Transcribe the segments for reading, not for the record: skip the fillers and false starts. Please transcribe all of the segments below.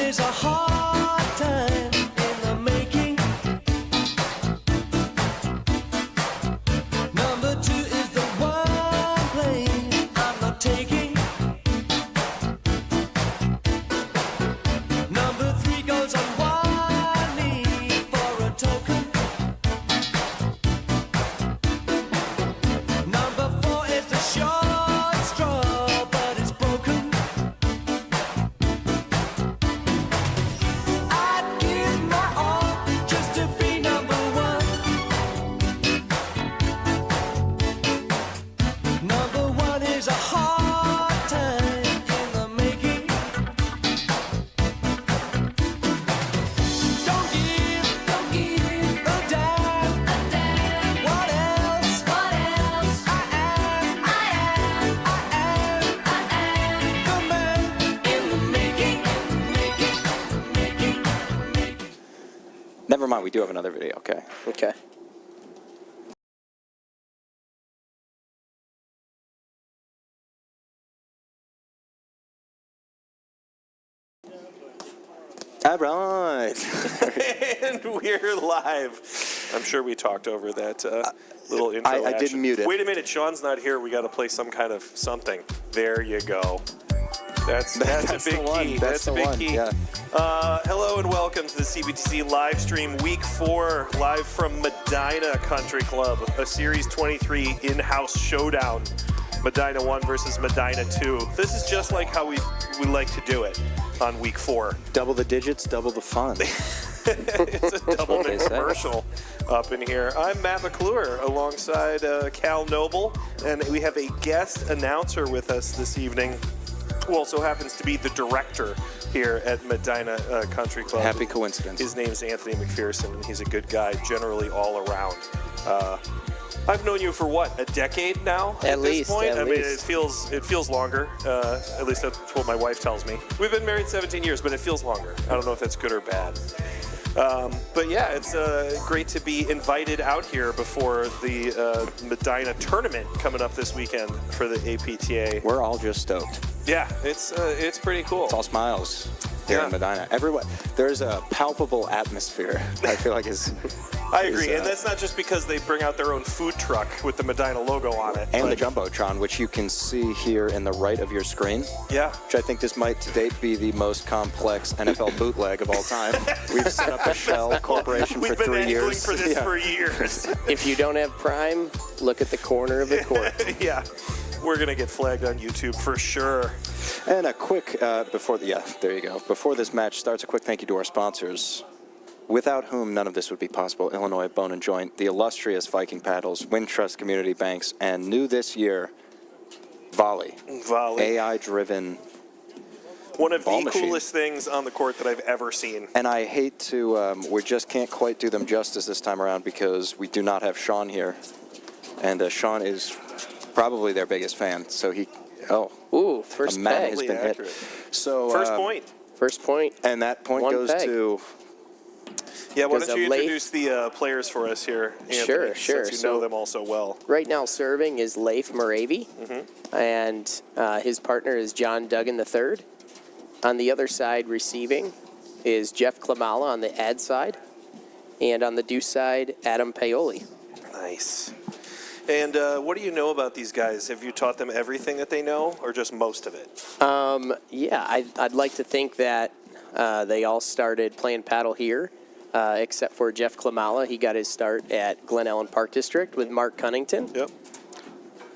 is a hard time in the making. Number 2 is the one place I'm not taking. Number 3 goes on one knee for a token. Number 4 is the short straw, but it's broken. I'd give my all just to be number 1. Number 1 is a hard time in the making. Don't give a damn. What else? I am the man in the making. Never mind, we do have another video, okay. Okay. All right. And we're live. I'm sure we talked over that little intro. I did action. mute it. Wait a minute, Sean's not here. We got to play some kind of something. There you go. That's a big key. That's a big key. Yeah. Hello and welcome to the CBTC live stream, week 4, live from Medinah Country Club, a Series 23 in-house showdown. Medinah 1 versus Medinah 2. This is just like how we like to do it on week 4. Double the digits, double the fun. It's a double What they say. commercial up in here. I'm Matt McClure alongside Cal Noble, and we have a guest announcer with us this evening, who also happens to be the director here at Medinah Country Club. Happy coincidence. His name's Anthony McPherson, and he's a good guy generally all around. I've known you for what, a decade now? At this least, point? at I mean, least. it feels longer. At least that's what my wife tells me. We've been married 17 years, but it feels longer. I don't know if that's good or bad. But yeah, it's great to be invited out here before the Medinah tournament coming up this weekend for the APTA. We're all just stoked. Yeah, it's pretty cool. It's all smiles here in Medinah. Everyone, there's a palpable atmosphere. I feel like I agree, and that's not just because they bring out their own food truck with the Medinah logo on it. and the but- Jumbotron, which you can see here in the right of your screen. Yeah. Which I think this might to date be the most complex NFL bootleg of all time. We've set up a shell corporation We've for been 3 angling years. for this Yeah. for years. If you don't have Prime, look at the corner of the court. Yeah, we're gonna get flagged on YouTube for sure. And a quick, there you go. Before this match starts, a quick thank you to our sponsors, without whom none of this would be possible. Illinois Bone and Joint, the illustrious Viking Paddles, Wintrust Community Banks, and new this year, Volley. AI-driven One of ball the machine. coolest things on the court that I've ever seen. And I hate to, we just can't quite do them justice this time around because we do not have Sean here. And Sean is probably their biggest fan. So Ooh, first a man peg. has been Accurate. hit. So, First point. First point. And that point One goes peg. to... Yeah, why Goes don't you to Leif. introduce the players for us here, Anthony, Sure. since you know them all so well. Right now serving is Leif Moravy, and his partner is John Duggan III. On the other side receiving is Jeff Klamala on the ad side, and on the deuce side, Adam Paoli. Nice. And what do you know about these guys? Have you taught them everything that they know, or just most of it? Yeah, I'd like to think that they all started playing paddle here, except for Jeff Klamala. He got his start at Glen Ellen Park District with Mark Cunnington. Yep.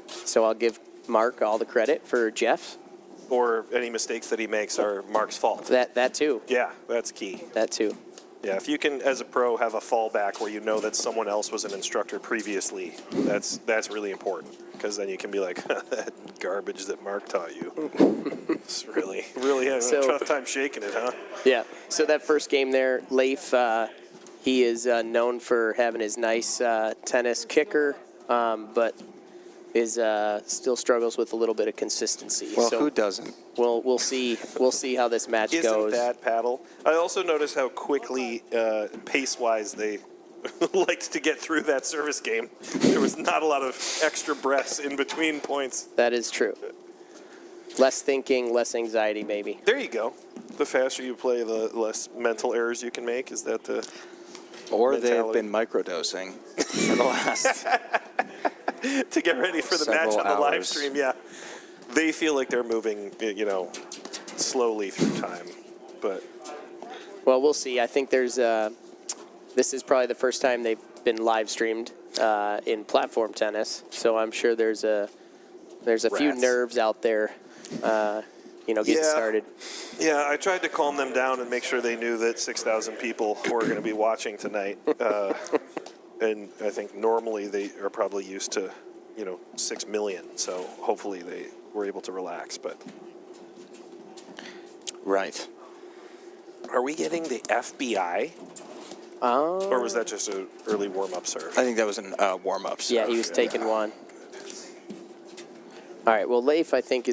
So I'll give Mark all the credit for Jeff. Or any mistakes that he makes are Mark's fault. That too. Yeah, that's key. That too. Yeah, if you can, as a pro, have a fallback where you know that someone else was an instructor previously, that's really important. Because then you can be like, that garbage that Mark taught you. It's really having a tough time shaking it, huh? Yeah. So that first game there, Leif, he is known for having his nice tennis kicker, but is still struggles with a little bit of consistency. Well, so who doesn't? We'll see how this match Isn't goes. that paddle? I also noticed how quickly, pace-wise, they liked to get through that service game. There was not a lot of extra breaths in between points. That is true. Less thinking, less anxiety, maybe. There you go. The faster you play, the less mental errors you can make. Is that the Or mentality? they've been microdosing for the last to get ready for the match several on the live hours. stream? Yeah, they feel like they're moving, slowly through time. But Well, we'll see. I think this is probably the first time they've been live streamed in platform tennis. So I'm sure there's a few Rats. nerves out there, getting started. yeah, I tried to calm them down and make sure they knew that 6,000 people were going to be watching tonight. And I think normally they are probably used to, 6 million. So hopefully they were able to relax. But right. are we getting the FBI? Or was that just an early warm-up serve? I think that was an warm-up. Yeah, he was taking one. All right. Well, Leif, I think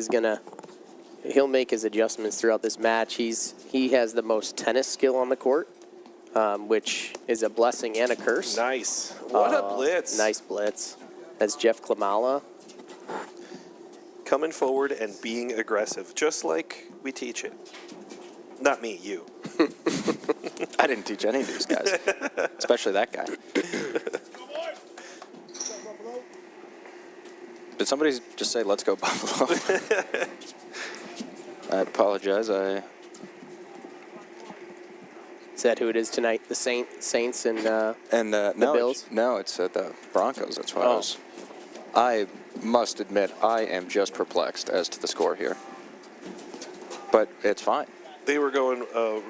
he'll make his adjustments throughout this match. He has the most tennis skill on the court, which is a blessing and a curse. Nice. What a blitz. Nice blitz. That's Jeff Klamala. Coming forward and being aggressive, just like we teach it. Not me, you. I didn't teach any of these guys, especially that guy. Did somebody just say, "Let's go Buffalo"? I apologize. Is that who it is tonight? The Saints and no, Bills? No, it's the Broncos. That's why I must admit I am just perplexed as to the score here, but it's fine. They were going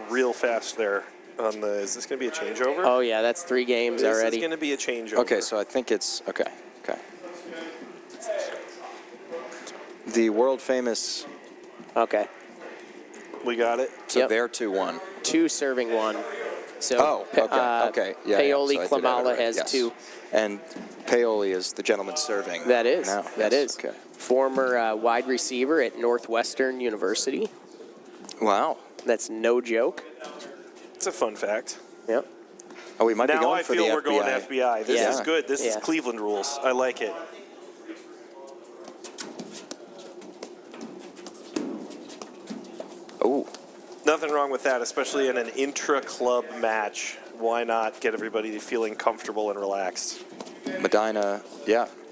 real fast there. Is this going to be a changeover? Oh yeah, that's 3 games already. This is going to be a changeover. Okay, so I think it's okay. The world famous. Okay. We got it. So Yep. they're 2-1. 2 serving 1. So Okay. Yeah. Paoli So I did have it Klamala right. has Yes. 2. And Paoli is the gentleman serving. That is. now. That Yes, is. Okay. Former wide receiver at Northwestern University. Wow. That's no joke. It's a fun fact. Yep. Oh, we might be Now going I for feel the we're going FBI. This Yeah. is good. This is Yeah. Cleveland rules. I like it. Oh, Nothing wrong with that, especially in an intra-club match. Why not get everybody feeling comfortable and relaxed? Medinah,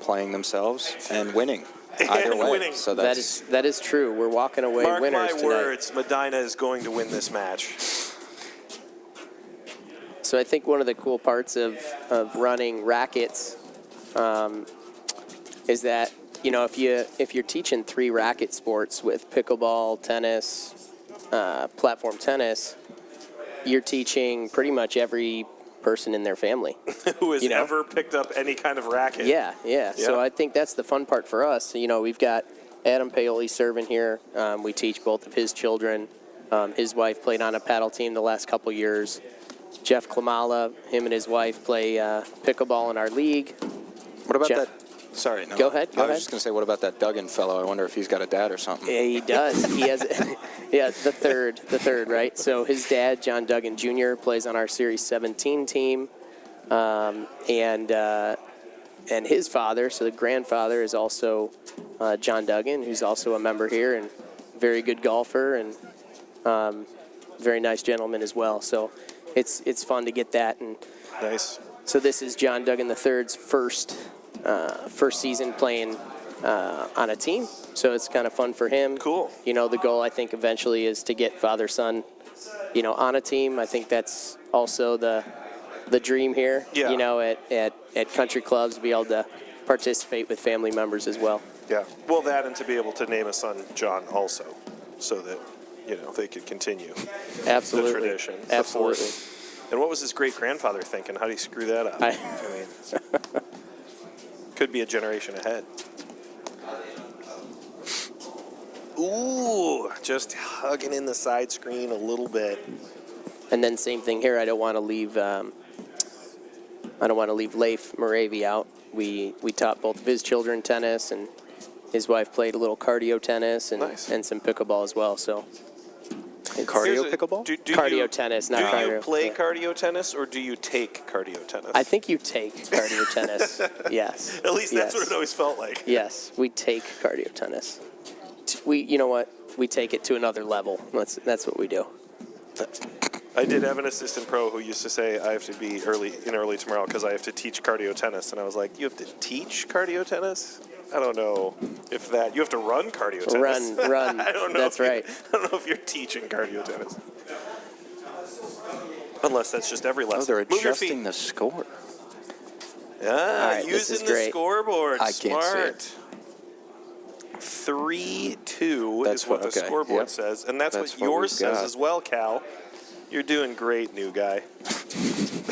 playing themselves and winning. Either And way. winning. So That is true. We're walking away Mark winners my tonight. words, Medinah is going to win this match. So I think one of the cool parts of running rackets is that if you're teaching 3 racket sports with pickleball, tennis, platform tennis, you're teaching pretty much every person in their family. Who has ever picked up any kind of racket? Yeah. So I think that's the fun part for us. We've got Adam Paoli serving here. We teach both of his children. His wife played on a paddle team the last couple years. Jeff Klamala, him and his wife play pickleball in our league. what about Jeff- that? Sorry, no. Go ahead, go I was ahead. just going to say, what about that Duggan fellow? I wonder if he's got a dad or something. Yeah, he does. He has, the third, right? So his dad, John Duggan Jr., plays on our Series 17 team, and his father, so the grandfather, is also John Duggan, who's also a member here and very good golfer and very nice gentleman as well. So it's fun to get that. And Nice. so this is John Duggan III's first season playing on a team, so it's kind of fun for him. Cool. The goal I think eventually is to get father-son, on a team. I think that's also the dream here. Yeah. At country clubs, be able to participate with family members as well. Yeah. Well, that and to be able to name a son John also, so that they could continue Absolutely. the tradition. the Absolutely. fourth. And what was his great grandfather thinking? How do you screw that up? I mean, could be a generation ahead. Ooh, just hugging in the side screen a little bit. And then same thing here. I don't want to leave Leif Moravi out. We taught both of his children tennis, and his wife played a little cardio tennis and Nice. and some pickleball as well. So Cardio pickleball? Do cardio you, tennis, not do cardio. you play Yeah. cardio tennis or do you take cardio tennis? I think you take cardio tennis. Yes. At least that's Yes. what it always felt like. Yes, we take cardio tennis. you know what? We take it to another level. That's what we do. I did have an assistant pro who used to say I have to be early tomorrow because I have to teach cardio tennis, and I was like, you have to teach cardio tennis? I don't know if you have to run cardio tennis. Run. I don't know. That's right. I don't know if you're teaching cardio tennis. Unless that's just every lesson. Oh, they're Move your adjusting feet. the score. Yeah, right, this is using the great. scoreboard. I can't see Smart. it. 3-2 That's is what the okay, scoreboard yep. says, and that's That's what what yours we've says got. as well, Cal. You're doing great, new guy.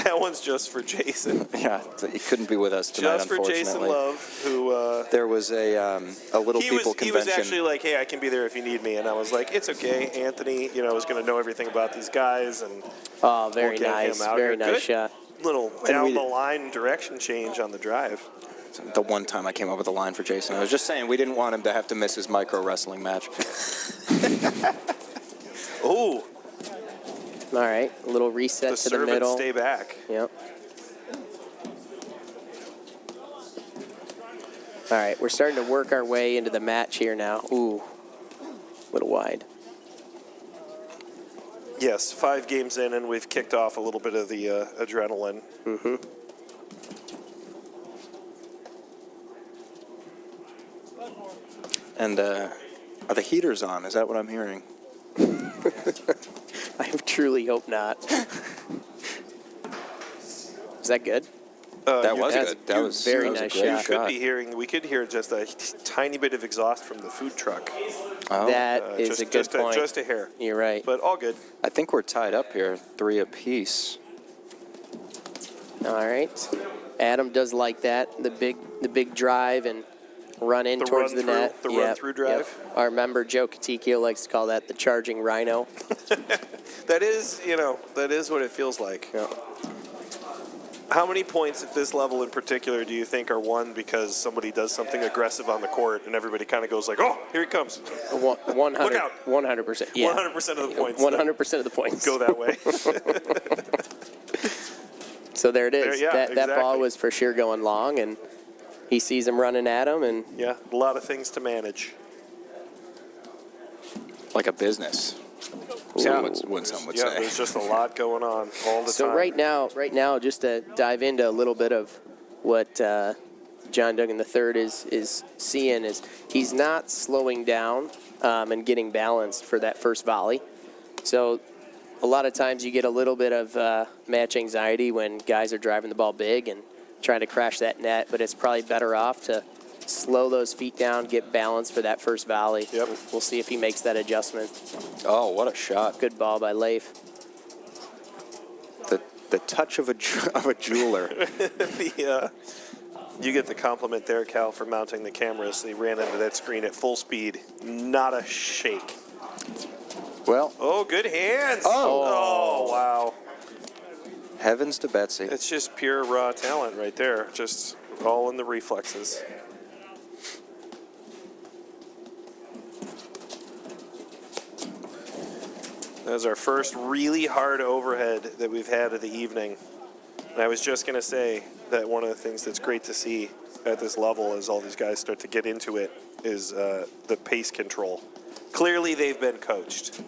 That one's just for Jason. Yeah, he couldn't be with us tonight, Just for unfortunately. Jason Love, who There was a little people he convention. was actually like, hey, I can be there if you need me, and I was like, it's okay. Anthony, is going to know everything about these guys, and Oh, very we'll get nice. him out Very here. nice Good shot. little down the line direction change on the drive. The one time I came up with a line for Jason, I was just saying we didn't want him to have to miss his micro wrestling match. Oh, All right, a little reset the to the servants middle. stay back. Yep. All right, we're starting to work our way into the match here now. Ooh, a little wide. Yes, 5 games in, and we've kicked off a little bit of the adrenaline. Mm-hmm. And are the heaters on? Is that what I'm hearing? I truly hope not. Is that good? That was that's- good. That was very that was nice a great shot. We could hear just a tiny bit of exhaust from the food truck. Oh, That is just, a good just point. just a hair, You're right. but all good. I think we're tied up here, 3 apiece. All right. Adam does like that. The big drive and run in The towards run the through- net. the Yep, run-through drive. Yep. Our member Joe Katikio likes to call that the charging rhino. That is what it feels like. Yep. How many points at this level in particular do you think are won because somebody does something aggressive on the court and everybody kind of goes like, oh, here he comes. 100, Look out. 100%. Yeah. 100% of the points. 100% of the points. Go that way. So there it is. There- yeah, that ball exactly. was for sure going long, and he sees him running at him, and Yeah, a lot of things to manage. Like a business. Some would Yeah, say. there's just a lot going on all the so time. right now, just to dive into a little bit of what John Duggan III is seeing is he's not slowing down and getting balanced for that first volley. So a lot of times you get a little bit of match anxiety when guys are driving the ball big and trying to crash that net, but it's probably better off to slow those feet down, get balanced for that first volley. Yep. We'll see if he makes that adjustment. Oh, what a shot. Good ball by Leif. The touch of a jeweler. You get the compliment there, Cal, for mounting the cameras. They ran into that screen at full speed. Not a shake. Well, Oh, good hands. Oh. Wow. heavens to Betsy. It's just pure raw talent right there. Just all in the reflexes. That was our first really hard overhead that we've had of the evening. And I was just going to say that one of the things that's great to see at this level as all these guys start to get into it is the pace control. Clearly they've been coached.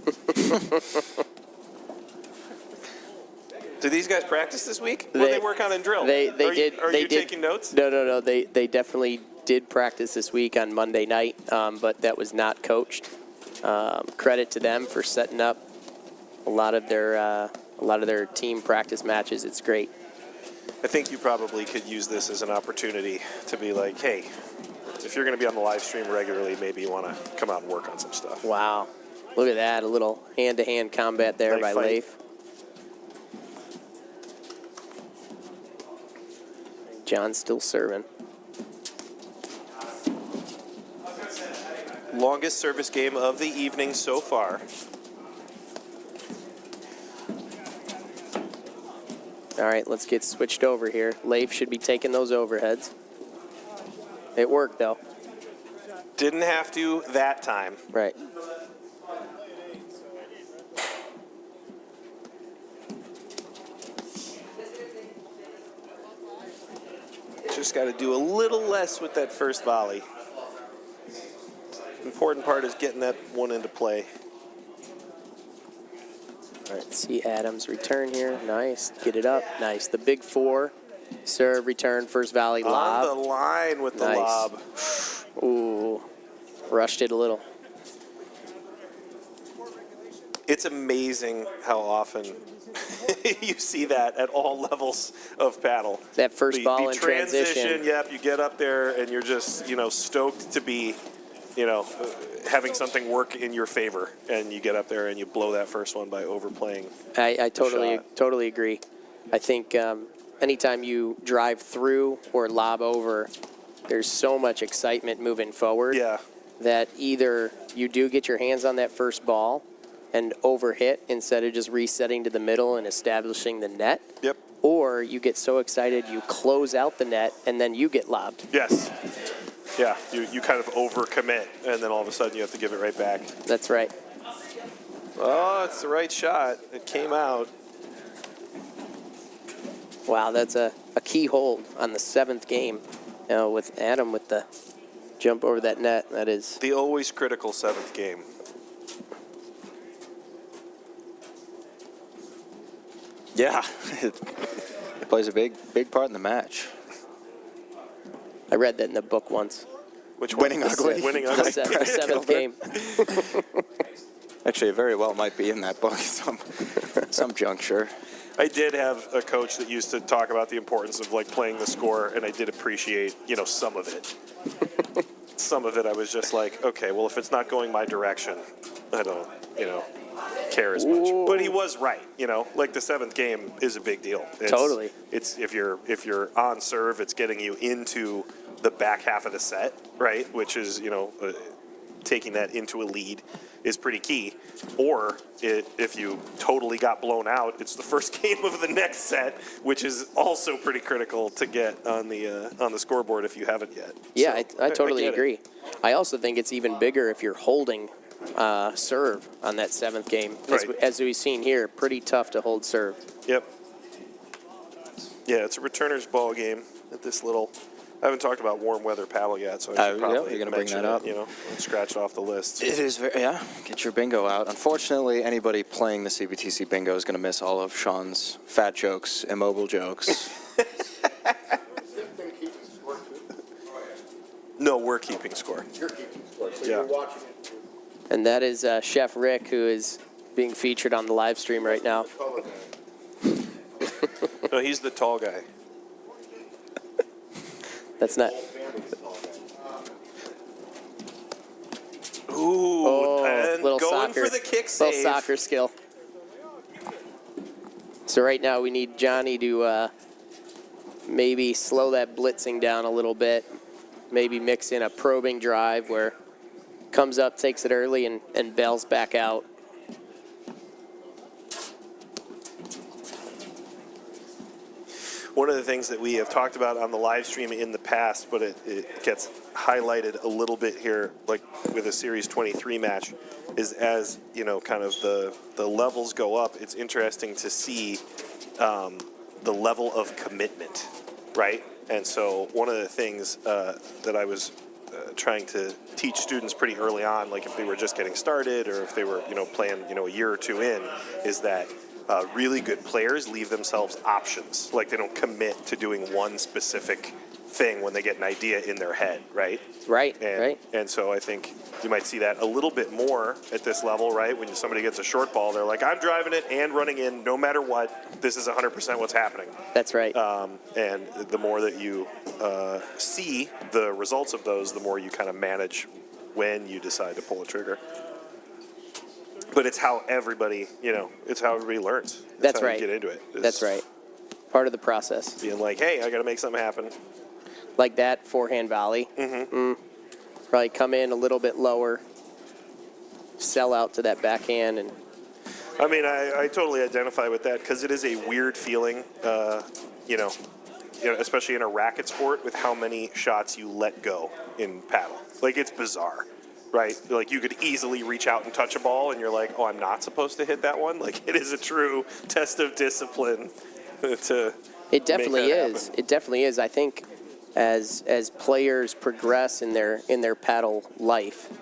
Did these guys practice this week? What did they work on in drill? They Are you- did. Are they you did, taking notes? No. They definitely did practice this week on Monday night, but that was not coached. Credit to them for setting up a lot of their team practice matches. It's great. I think you probably could use this as an opportunity to be like, hey, if you're going to be on the live stream regularly, maybe you want to come out and work on some stuff. Wow, look at that! A little hand-to-hand combat there Knife by fight. Leif. John's still serving. Longest service game of the evening so far. All right, let's get switched over here. Leif should be taking those overheads. It worked, though. Didn't have to that time. Right. Just got to do a little less with that first volley. important part is getting that one into play. All right, see Adams return here. Nice. Get it up. Nice. The big four. Serve, return, first volley, lob. On the line with the Nice. lob. Ooh. Rushed it a little. It's amazing how often you see that at all levels of paddle. That first ball in transition. transition. Yep, you get up there and you're just, stoked to be, having something work in your favor, and you get up there and you blow that first one by overplaying. I shot. totally agree. I think anytime you drive through or lob over, there's so much excitement moving forward. Yeah. That either you do get your hands on that first ball and overhit instead of just resetting to the middle and establishing the net. Yep. Or you get so excited you close out the net and then you get lobbed. Yes. Yeah, you kind of overcommit, and then all of a sudden you have to give it right back. That's right. Oh, it's the right shot. It came out. Wow, that's a key hold on the 7th game. With Adam with the jump over that net. That is The always critical 7th game. Yeah, it plays a big part in the match. I read that in the book once. Which one? Winning ugly. Winning The ugly. 7th game. Actually, it very well might be in that book some juncture. I did have a coach that used to talk about the importance of playing the score, and I did appreciate, some of it. Some of it I was just like, okay, well, if it's not going my direction, I don't, care as much. Ooh. But he was right, the 7th game is a big deal. Totally. It's if you're on serve, it's getting you into the back half of the set, right? Which is, taking that into a lead is pretty key. Or if you totally got blown out, it's the first game of the next set, which is also pretty critical to get on the scoreboard if you haven't yet. Yeah, So, I totally get it. agree. I also think it's even bigger if you're holding serve on that 7th game. Right. As we've seen here, pretty tough to hold serve. Yep. Yeah, it's a returner's ball game at this little. I haven't talked about warm weather paddle yet, so I should probably you're gonna bring mention that up. it, and scratch it off the list. It is get your bingo out. Unfortunately, anybody playing the CBTC bingo is going to miss all of Sean's fat jokes, immobile jokes. No, we're keeping score. You're keeping score, so Yeah. you're watching it too. And that is Chef Rick, who is being featured on the live stream right now. Color guy. No, he's the tall guy. That's not. Ooh, and little going soccer. for the kick Little save. soccer skill. So right now we need Johnny to maybe slow that blitzing down a little bit. Maybe mix in a probing drive where comes up, takes it early, and bails back out. One of the things that we have talked about on the live stream in the past, but it gets highlighted a little bit here, like with a Series 23 match, is as, kind of the levels go up, it's interesting to see the level of commitment, right? And so one of the things that I was trying to teach students pretty early on, like if they were just getting started or if they were, playing, a year or two in, is that really good players leave themselves options. Like they don't commit to doing one specific thing when they get an idea in their head, right? Right, And, right. and so I think you might see that a little bit more at this level, right? When somebody gets a short ball, they're like, I'm driving it and running in no matter what. This is 100% what's happening. That's right. And the more that you see the results of those, the more you kind of manage when you decide to pull a trigger. But it's how everybody, it's how everybody learns. It's That's how right. You get into it. That's right. Part of the process. Being like, hey, I got to make something happen. Like that forehand volley. Probably come in a little bit lower, sell out to that backhand, and I mean, I totally identify with that because it is a weird feeling, especially in a racket sport with how many shots you let go in paddle. Like, it's bizarre, right? Like, you could easily reach out and touch a ball, and you're like, oh, I'm not supposed to hit that one? Like, it is a true test of discipline to it definitely make that is. happen. It definitely is. I think as players progress in their paddle life,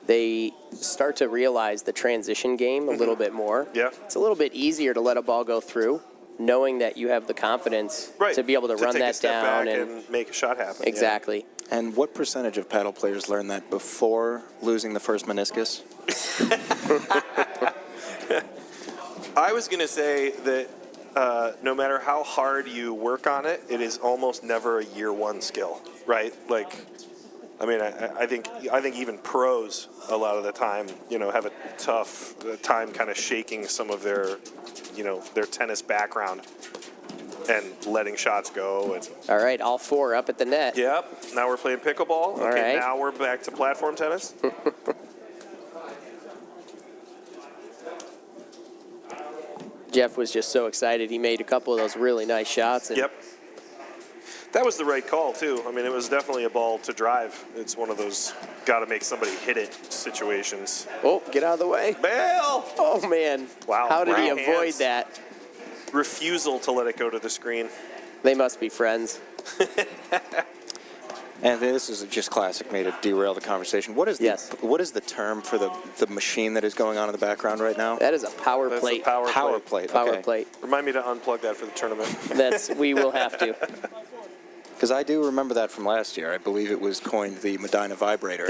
they start to realize the transition game a little bit more. Yeah. It's a little bit easier to let a ball go through, knowing that you have the confidence to be able to run take a that step down back and make a shot happen. Yeah. exactly. And what percentage of paddle players learn that before losing the first meniscus? I was going to say that no matter how hard you work on it, it is almost never a year one skill, right? Like, I mean, I think even pros a lot of the time, have a tough time kind of shaking some of their, their tennis background and letting shots go. And All right, all four up at the net. yep, now we're playing pickleball. Okay, right. now we're back to platform tennis. Jeff was just so excited. He made a couple of those really nice shots. And Yep. That was the right call, too. I mean, it was definitely a ball to drive. It's one of those got to make somebody hit it situations. Oh, get out of the way. Bail! Oh, man. Wow. How did he Right avoid hands. that? Refusal to let it go to the screen. They must be friends. And this is just classic me to derail the conversation. What is the, Yes. what is the term for the machine that is going on in the background right now? That is a power That's plate. the power plate. Power okay. plate. Remind me to unplug that for the tournament. We will have to. Because I do remember that from last year. I believe it was coined the Medinah vibrator.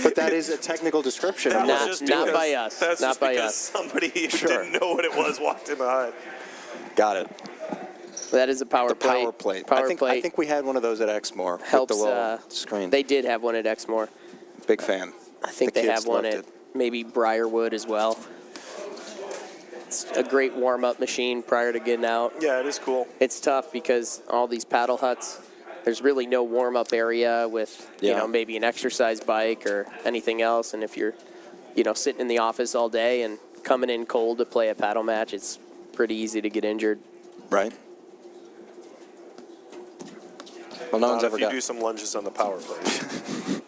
But that is a technical description. That of was what Not- it's not doing. by us. That's Not just by because us. somebody who Sure. didn't know what it was walked in behind. Got it. That is a power The plate. power plate. Power I plate think we had one of those at Exmoor helps. with the little screen. They did have one at Exmoor. Big fan. I think The they kids have one loved at it. maybe Briarwood as well. It's a great warm-up machine prior to getting out. Yeah, it is cool. It's tough because all these paddle huts, there's really no warm-up area with, Yeah. maybe an exercise bike or anything else. And if you're, sitting in the office all day and coming in cold to play a paddle match, it's pretty easy to get injured. Right? Well, no one's Not ever if you got. do some lunges on the power plate.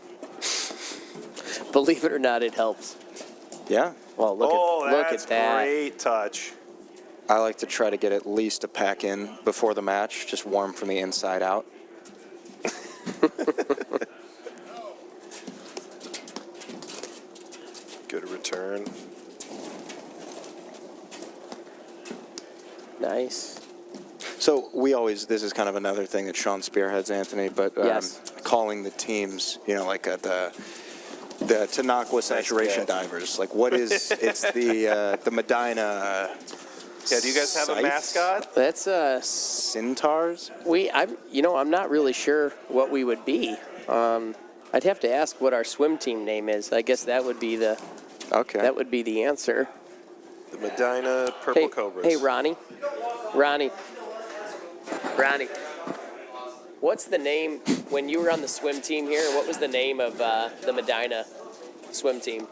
Believe it or not, it helps. Yeah. Well, look That's at that. great touch. I like to try to get at least a pack in before the match, just warm from the inside out. Good return. Nice. So this is kind of another thing that Sean spearheads, Anthony, but Yes. calling the teams, like the Tanakwa saturation catch. divers. Like, what is, it's the Medinah Yeah, do you guys have a Scythes? mascot? That's Centaurs? I'm not really sure what we would be. I'd have to ask what our swim team name is. I guess that would be the answer. The Medinah Purple Hey, Cobras. hey, Ronnie. What's the name when you were on the swim team here? What was the name of the Medinah swim team?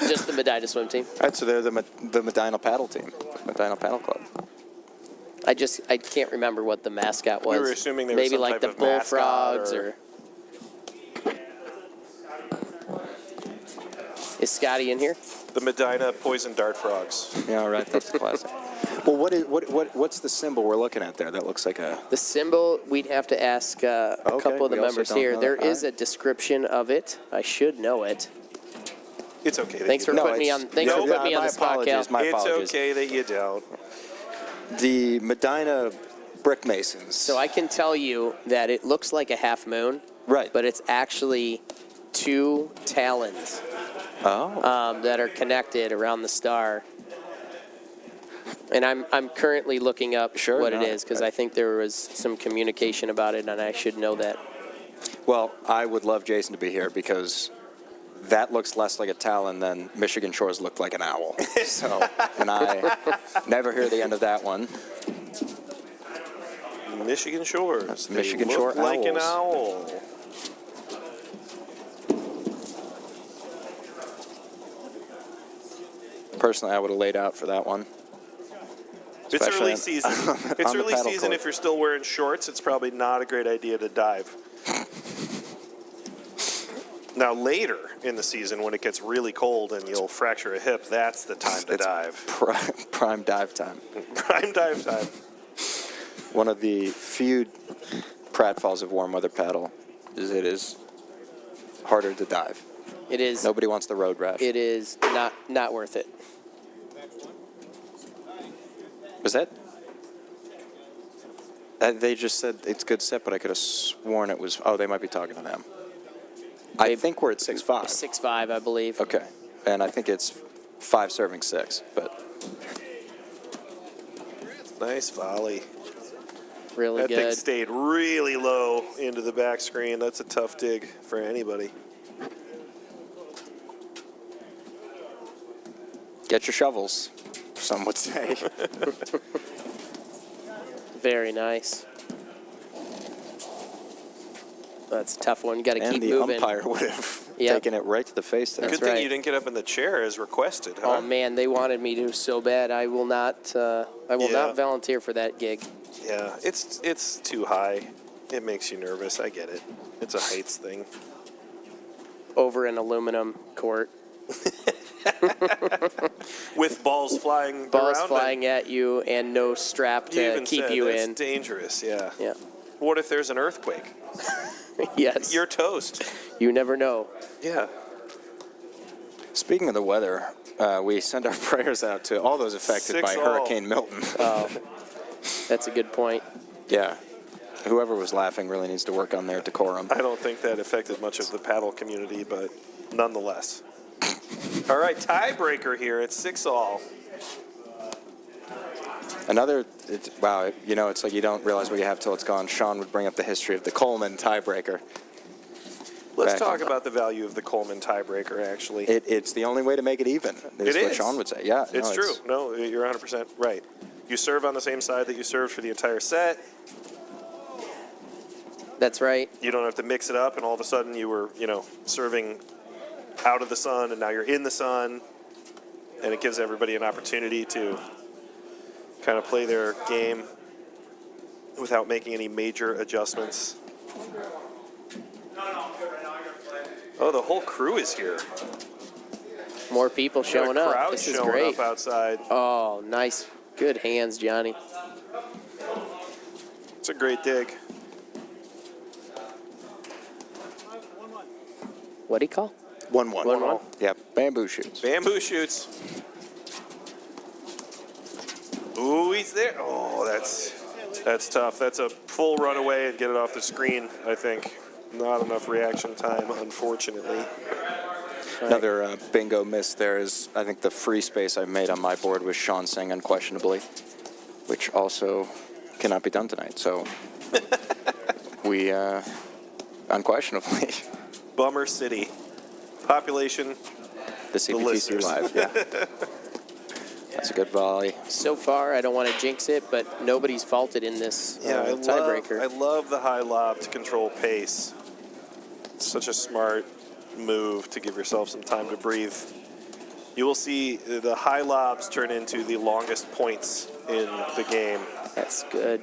Just the Medinah swim team. All right, so they're the Medinah paddle team, Medinah Paddle Club. I can't remember what the mascot was. We were assuming they were maybe some like type the of mascot bullfrogs or- or. Is Scotty in here? The Medinah Poison Dart Frogs. Yeah, all right, that's classic. Well, what's the symbol we're looking at there? That looks like a. The symbol, we'd have to ask a couple of the we also members don't here. know There that. is a description of it. I should know it. It's okay. that Thanks you for don't. putting me on. Thanks for putting me on the spot, Cal. My It's apologies. okay that you don't. The Medinah Brick Masons. So I can tell you that it looks like a half moon, Right. but it's actually two talons that are connected around the star. And I'm currently looking up what it is because I think there was some communication about it, and I should know that. Well, I would love Jason to be here because that looks less like a talon than Michigan Shores looked like an owl. So, and I never hear the end of that one. Michigan Shores. That's the They Michigan look Shore like an Owls. owl. Personally, I would have laid out for that one. It's Especially early on- season. on It's the early paddle season. court. If you're still wearing shorts, it's probably not a great idea to dive. Now, later in the season, when it gets really cold and you'll fracture a hip, that's the time to It's dive. prime dive time. Prime dive time. One of the few pratfalls of warm weather paddle is it is harder to dive. It is. Nobody wants the road rash. It is not worth it. Was that? They just said it's good set, but I could have sworn it was. Oh, they might be talking to them. I think we're at 6-5. 6-5, I believe. Okay, and I think it's 5 serving 6, but Nice volley. Really That thing good. stayed really low into the back screen. That's a tough dig for anybody. get your shovels, some would say. Very nice. That's a tough one. You got to And keep the moving. umpire would have Yep. taken it right to the face there. That's Good thing right. you didn't get up in the chair as requested, huh? Oh man, they wanted me to so bad. I will not. I will Yeah. not volunteer for that gig. Yeah, it's too high. It makes you nervous. I get it. It's a heights thing. Over an aluminum court, With balls flying balls around. flying at you, and no strap You to even keep said you that's in. dangerous, yeah. Yeah. What if there's an earthquake? Yes. You're toast. You never know. Yeah. Speaking of the weather, we send our prayers out to all those affected by 6-all. Hurricane Milton. Oh, that's a good point. Yeah. Whoever was laughing really needs to work on their decorum. I don't think that affected much of the paddle community, but nonetheless. All right, tiebreaker here. It's 6-all. Another, wow, you know, it's like you don't realize what you have till it's gone. Sean would bring up the history of the Coleman tiebreaker. Let's Back- talk about the value of the Coleman tiebreaker, actually. It's the only way to make it even, is It what is. Sean would say. Yeah, It's no, true. No, you're 100% right. You serve on the same side that you served for the entire set. That's right. You don't have to mix it up, and all of a sudden you were, serving out of the sun, and now you're in the sun, and it gives everybody an opportunity to kind of play their game without making any major adjustments. Oh, the whole crew is here. More people showing Got a up. crowd This is showing great. up outside. Oh, nice. Good hands, Johnny. It's a great dig. What'd he call? 1-1. 1-1. Yeah, bamboo shoots. Bamboo shoots. Ooh, he's there. Oh, that's tough. That's a full runaway and get it off the screen, I think. Not enough reaction time, unfortunately. Another bingo miss there is, I think, the free space I made on my board was Sean saying unquestionably, which also cannot be done tonight. So we, unquestionably, Bummer City. Population. the CBTC listeners. Live. Yeah. That's a good volley. So far, I don't want to jinx it, but nobody's faulted in this tiebreaker. I love the high lob to control pace. It's such a smart move to give yourself some time to breathe. You will see the high lobs turn into the longest points in the game. That's good.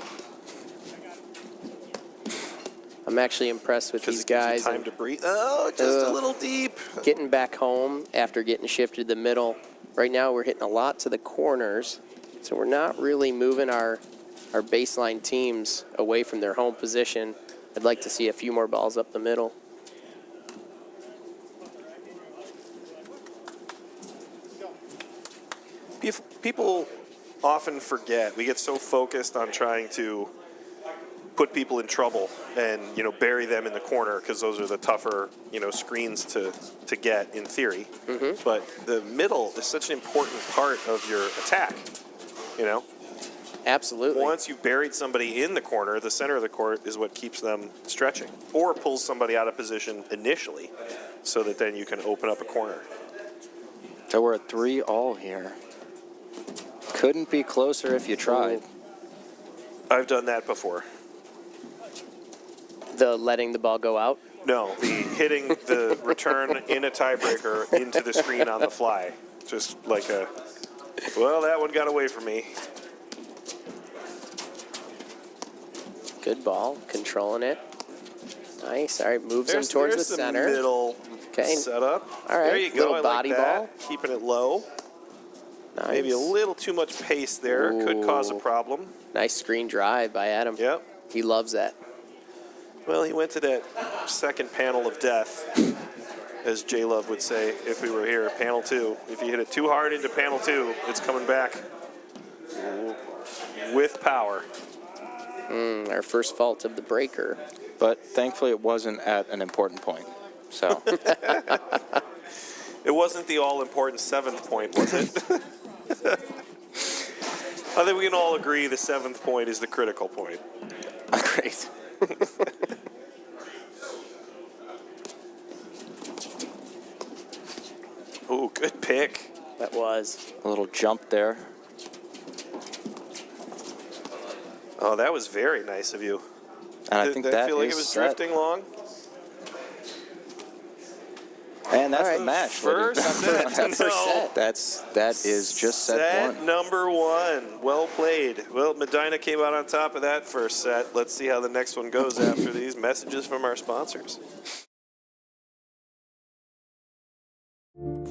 I'm actually impressed with Because these it gives guys. you time to breathe. Oh, just a little deep. Getting back home after getting shifted to the middle. Right now, we're hitting a lot to the corners, so we're not really moving our baseline teams away from their home position. I'd like to see a few more balls up the middle. People often forget. We get so focused on trying to put people in trouble and bury them in the corner because those are the tougher screens to get in theory. Mm-hmm. But the middle is such an important part of your attack. Absolutely. Once you've buried somebody in the corner, the center of the court is what keeps them stretching or pulls somebody out of position initially so that then you can open up a corner. So we're at 3-all here. Couldn't be closer if you tried. I've done that before. The letting the ball go out. No, the hitting the return in a tiebreaker into the screen on the fly. Just like that one got away from me. Good ball, controlling it. Nice. All right, moves him towards the center. Middle Okay. setup. All right, There you go. little I body like that. ball. Keeping it low. Nice. Maybe a little too much pace there. Could cause a Ooh. problem. Nice screen drive by Adam. Yep. He loves that. Well, he went to that second panel of death, as J-Love would say if we were here. Panel 2. If you hit it too hard into panel 2, it's coming back with power. Our first fault of the breaker. But thankfully, it wasn't at an important point. So It wasn't the all-important 7th point, was it? I think we can all agree the 7th point is the critical point. great. Ooh, good pick. That was. A little jump there. Oh, that was very nice of you. And I think Did that feel like is it was set. drifting long? And that's All right. the match. First set. First set. That is just set one. number 1. Well played. Well, Medinah came out on top of that first set. Let's see how the next one goes after these messages from our sponsors.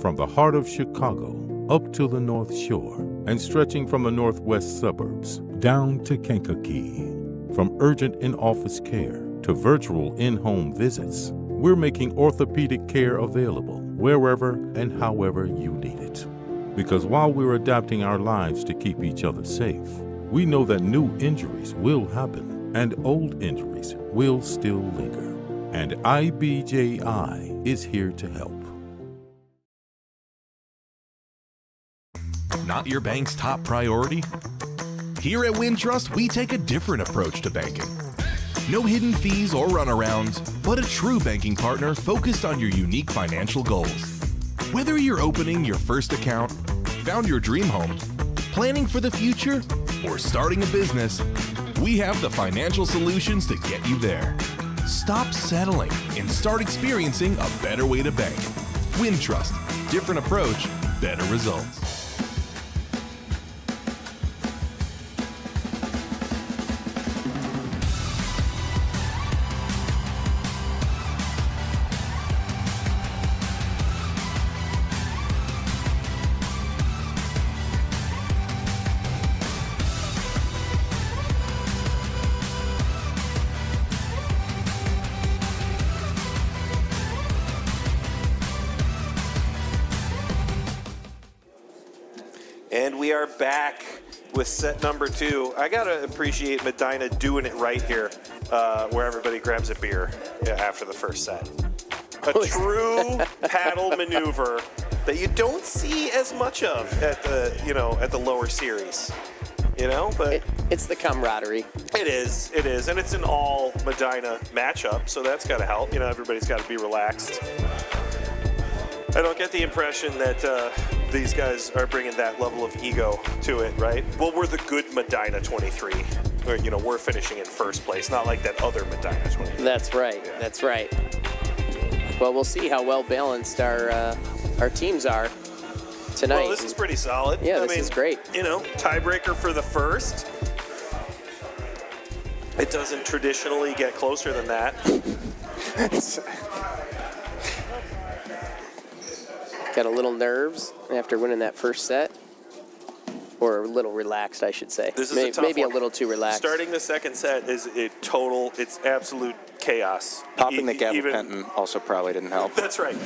From the heart of Chicago up to the North Shore and stretching from the northwest suburbs down to Kankakee. From urgent in-office care to virtual in-home visits, we're making orthopedic care available wherever and however you need it. Because while we're adapting our lives to keep each other safe, we know that new injuries will happen and old injuries will still linger. And IBJI is here to help. Not your bank's top priority? Here at Wintrust, we take a different approach to banking. No hidden fees or runarounds, but a true banking partner focused on your unique financial goals. Whether you're opening your first account, found your dream home, planning for the future, or starting a business, we have the financial solutions to get you there. Stop settling and start experiencing a better way to bank. Wintrust, different approach, better results. And we are back with set number 2. I gotta appreciate Medinah doing it right here, where everybody grabs a beer after the first set. A true paddle maneuver that you don't see as much of at the lower series. But It's the camaraderie. it is, and it's an all Medinah matchup, so that's gotta help. Everybody's gotta be relaxed. I don't get the impression that these guys are bringing that level of ego to it, right? Well, we're the good Medinah 23. Or, we're finishing in first place, not like that other Medinah 23. That's right. Yeah. That's right. Well, we'll see how well balanced our teams are tonight. Well, this is pretty solid. Yeah, this is great. Tiebreaker for the first. It doesn't traditionally get closer than that. Got a little nerves after winning that first set. Or a little relaxed, I should say. This is a tough maybe one. a little too relaxed. Starting the second set is it's absolute chaos. Popping the Even- gabapentin also probably didn't help. That's right.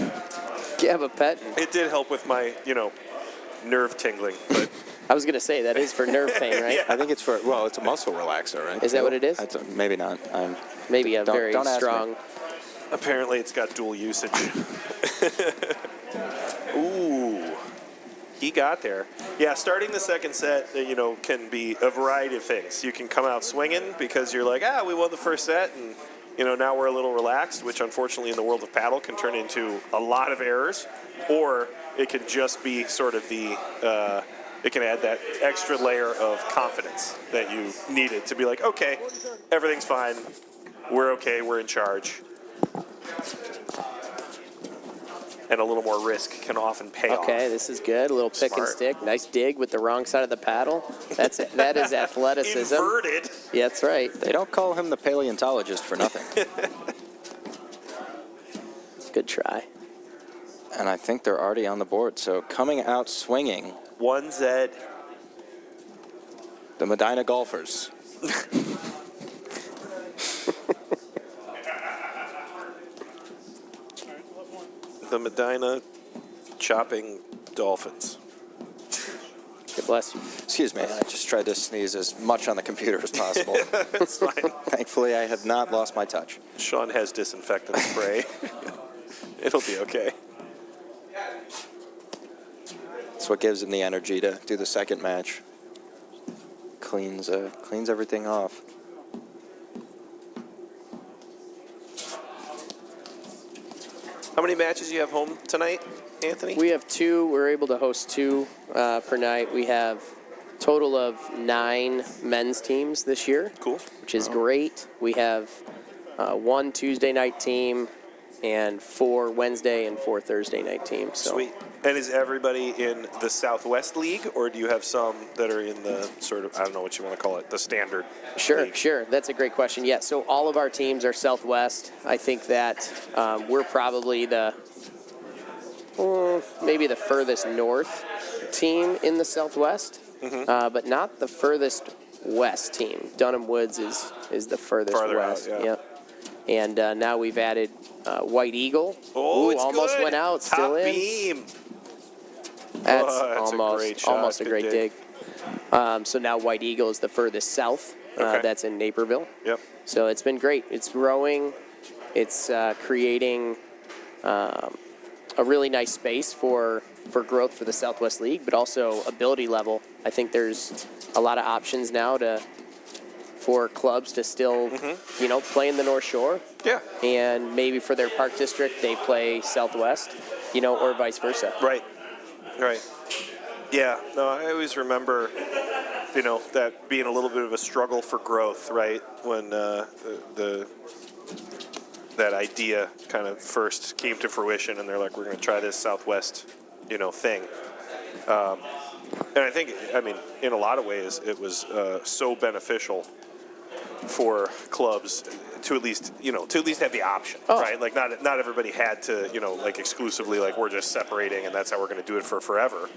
Gabapentin. It did help with my, nerve tingling. But I was going to say, that is for nerve pain, right? Yeah. I think it's it's a muscle relaxer, right? Is that what it is? Maybe not. Maybe a very don't ask me. strong... apparently it's got dual usage. Ooh. He got there. Yeah, starting the second set, can be a variety of things. You can come out swinging because you're like, we won the first set, and, now we're a little relaxed, which unfortunately in the world of paddle can turn into a lot of errors. Or it can just be sort of it can add that extra layer of confidence that you needed to be like, okay, everything's fine. We're okay. We're in charge. And a little more risk can often pay off. Okay, this is good. A little pick and Smart. stick. Nice dig with the wrong side of the paddle. That is athleticism. Inverted. Yeah, that's right. They don't call him the paleontologist for nothing. Good try. And I think they're already on the board. So coming out swinging, 1Z. the Medinah golfers. the Medinah chopping dolphins. God bless you. Excuse me, I just tried to sneeze as much on the computer as possible. It's fine. Thankfully, I have not lost my touch. Sean has disinfectant spray. It'll be okay. That's what gives him the energy to do the second match. Cleans everything off. How many matches do you have home tonight, Anthony? We have 2. We're able to host 2 per night. We have a total of 9 men's teams this year. Cool. Which is great. We have 1 Tuesday night team and 4 Wednesday and 4 Thursday night teams. So. Sweet. And is everybody in the Southwest League, or do you have some that are in the sort of, I don't know what you want to call it, the standard league? Sure. That's a great question. Yeah, so all of our teams are Southwest. I think that we're probably maybe the furthest north team in the Southwest, but not the furthest west team. Dunham Woods is the furthest Farther west. out, yeah. Yep. And now we've added White Eagle. Oh, it's almost good. went out, still Top in. beam. That's a great shot. almost a Good great dig. So now White Eagle is the furthest south. Okay. That's in Naperville. Yep. So it's been great. It's growing. It's creating a really nice space for growth for the Southwest League, but also ability level. I think there's a lot of options now for clubs to still, play in the North Shore. Yeah. And maybe for their park district, they play Southwest, or vice versa. Right. Yeah. No, I always remember, that being a little bit of a struggle for growth, right? When that idea kind of first came to fruition, and they're like, we're going to try this Southwest, thing. And I think, in a lot of ways, it was so beneficial for clubs to at least have the option, right? Like not everybody had to, exclusively like we're just separating and that's how we're going to do it for forever,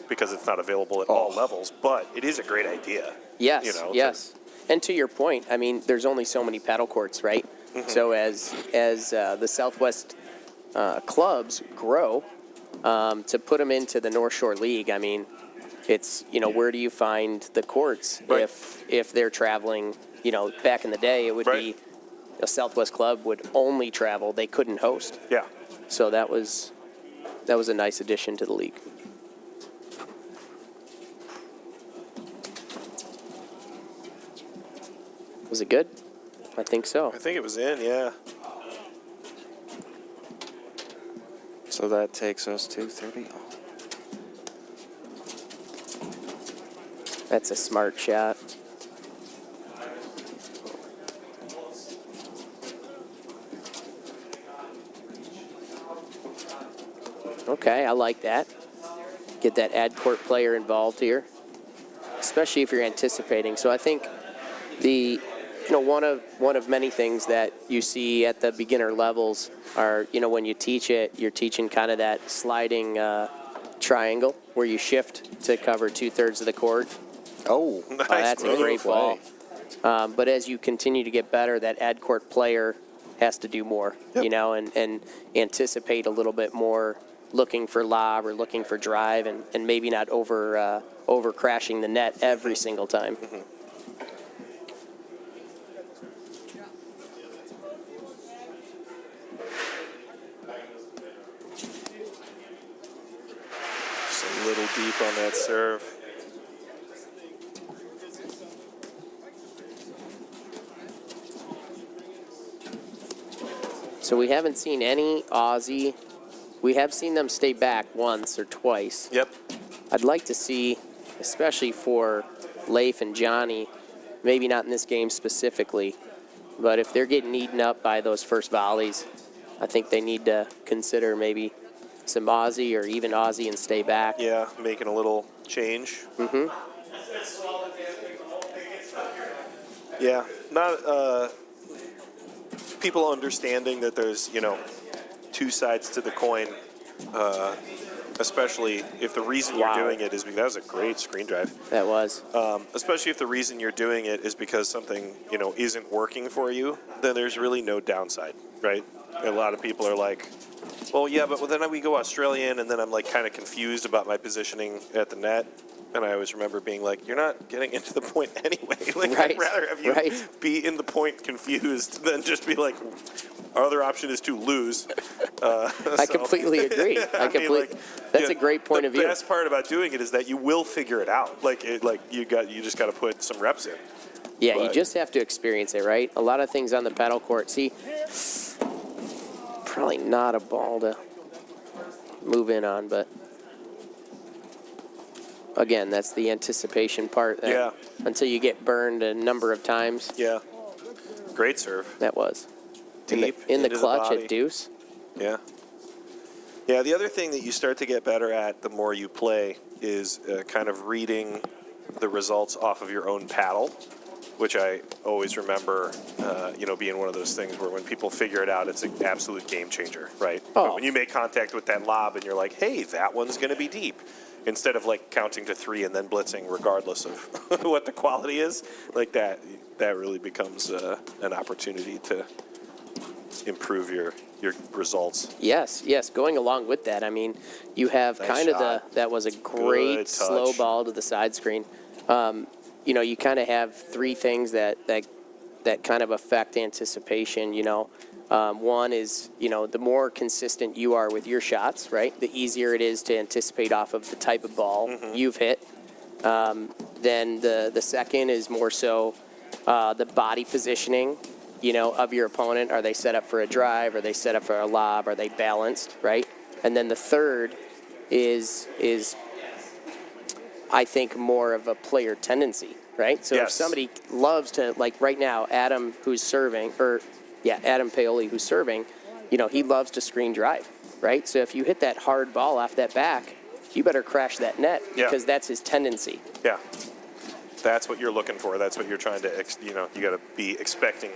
because it's not available at all levels. But it is a great idea. Yes, yes. And to your point, there's only so many paddle courts, right? So as the Southwest clubs grow, to put them into the North Shore League, it's, where do you find the courts if they're traveling? Back in the day, it would be a Southwest club would only travel; they couldn't host. Yeah. So that was a nice addition to the league. Was it good? I think so. I think it was in, yeah. So that takes us to 30. That's a smart shot. Okay, I like that. Get that ad court player involved here, especially if you're anticipating. So I think one of many things that you see at the beginner levels are, when you teach it, you're teaching kind of that sliding triangle where you shift to cover 2/3 of the court. Oh, Nice That's a move. great ball. But as you continue to get better, that ad court player has to do more, and anticipate a little bit more, looking for lob or looking for drive, and maybe not over crashing the net every single time. Just a little deep on that serve. So we haven't seen any Aussie. We have seen them stay back once or twice. Yep. I'd like to see, especially for Leif and Johnny, maybe not in this game specifically, but if they're getting eaten up by those first volleys, I think they need to consider maybe some Aussie or even Aussie and stay back. Yeah, making a little change. Yeah, not people understanding that there's, two sides to the coin, especially if the reason you're doing it is because that was a great screen drive. That was. Especially if the reason you're doing it is because something, isn't working for you, then there's really no downside, right? A lot of people are like, Well, yeah, but then we go Australian, and then I'm like kind of confused about my positioning at the net. And I always remember being like, you're not getting into the point anyway. Like, Right, I'd rather have you right. be in the point confused than just be like, our other option is to lose. I completely agree. That's a great point of view. The best part about doing it is that you will figure it out. You just got to put some reps in. Yeah, you But- just have to experience it, right? A lot of things on the paddle court. See, probably not a ball to move in on, but again, that's the anticipation part. That Yeah. Until you get burned a number of times, Yeah. Great serve. that was. Deep in the into the clutch body. at deuce. Yeah. Yeah, the other thing that you start to get better at the more you play is kind of reading the results off of your own paddle, which I always remember, being one of those things where when people figure it out, it's an absolute game changer, right? Oh. But when you make contact with that lob and you're like, hey, that one's going to be deep, instead of like counting to 3 and then blitzing regardless of what the quality is, like that really becomes an opportunity to improve your results. Yes. Going along with that, I mean, you have Nice kind of shot. that was a great Good slow touch. ball to the side screen. You kind of have 3 things that kind of affect anticipation. One is, the more consistent you are with your shots, right? The easier it is to anticipate off of the type of ball you've hit. Then the second is more so the body positioning, of your opponent. Are they set up for a drive? Are they set up for a lob? Are they balanced, right? And then the third is I think more of a player tendency, right? So if Yes. somebody loves to, like right now, Adam Paoli who's serving, he loves to screen drive, right? So if you hit that hard ball off that back, you better crash that net because that's his tendency. Yeah. That's what you're looking for. That's what you're trying to, you got to be expecting.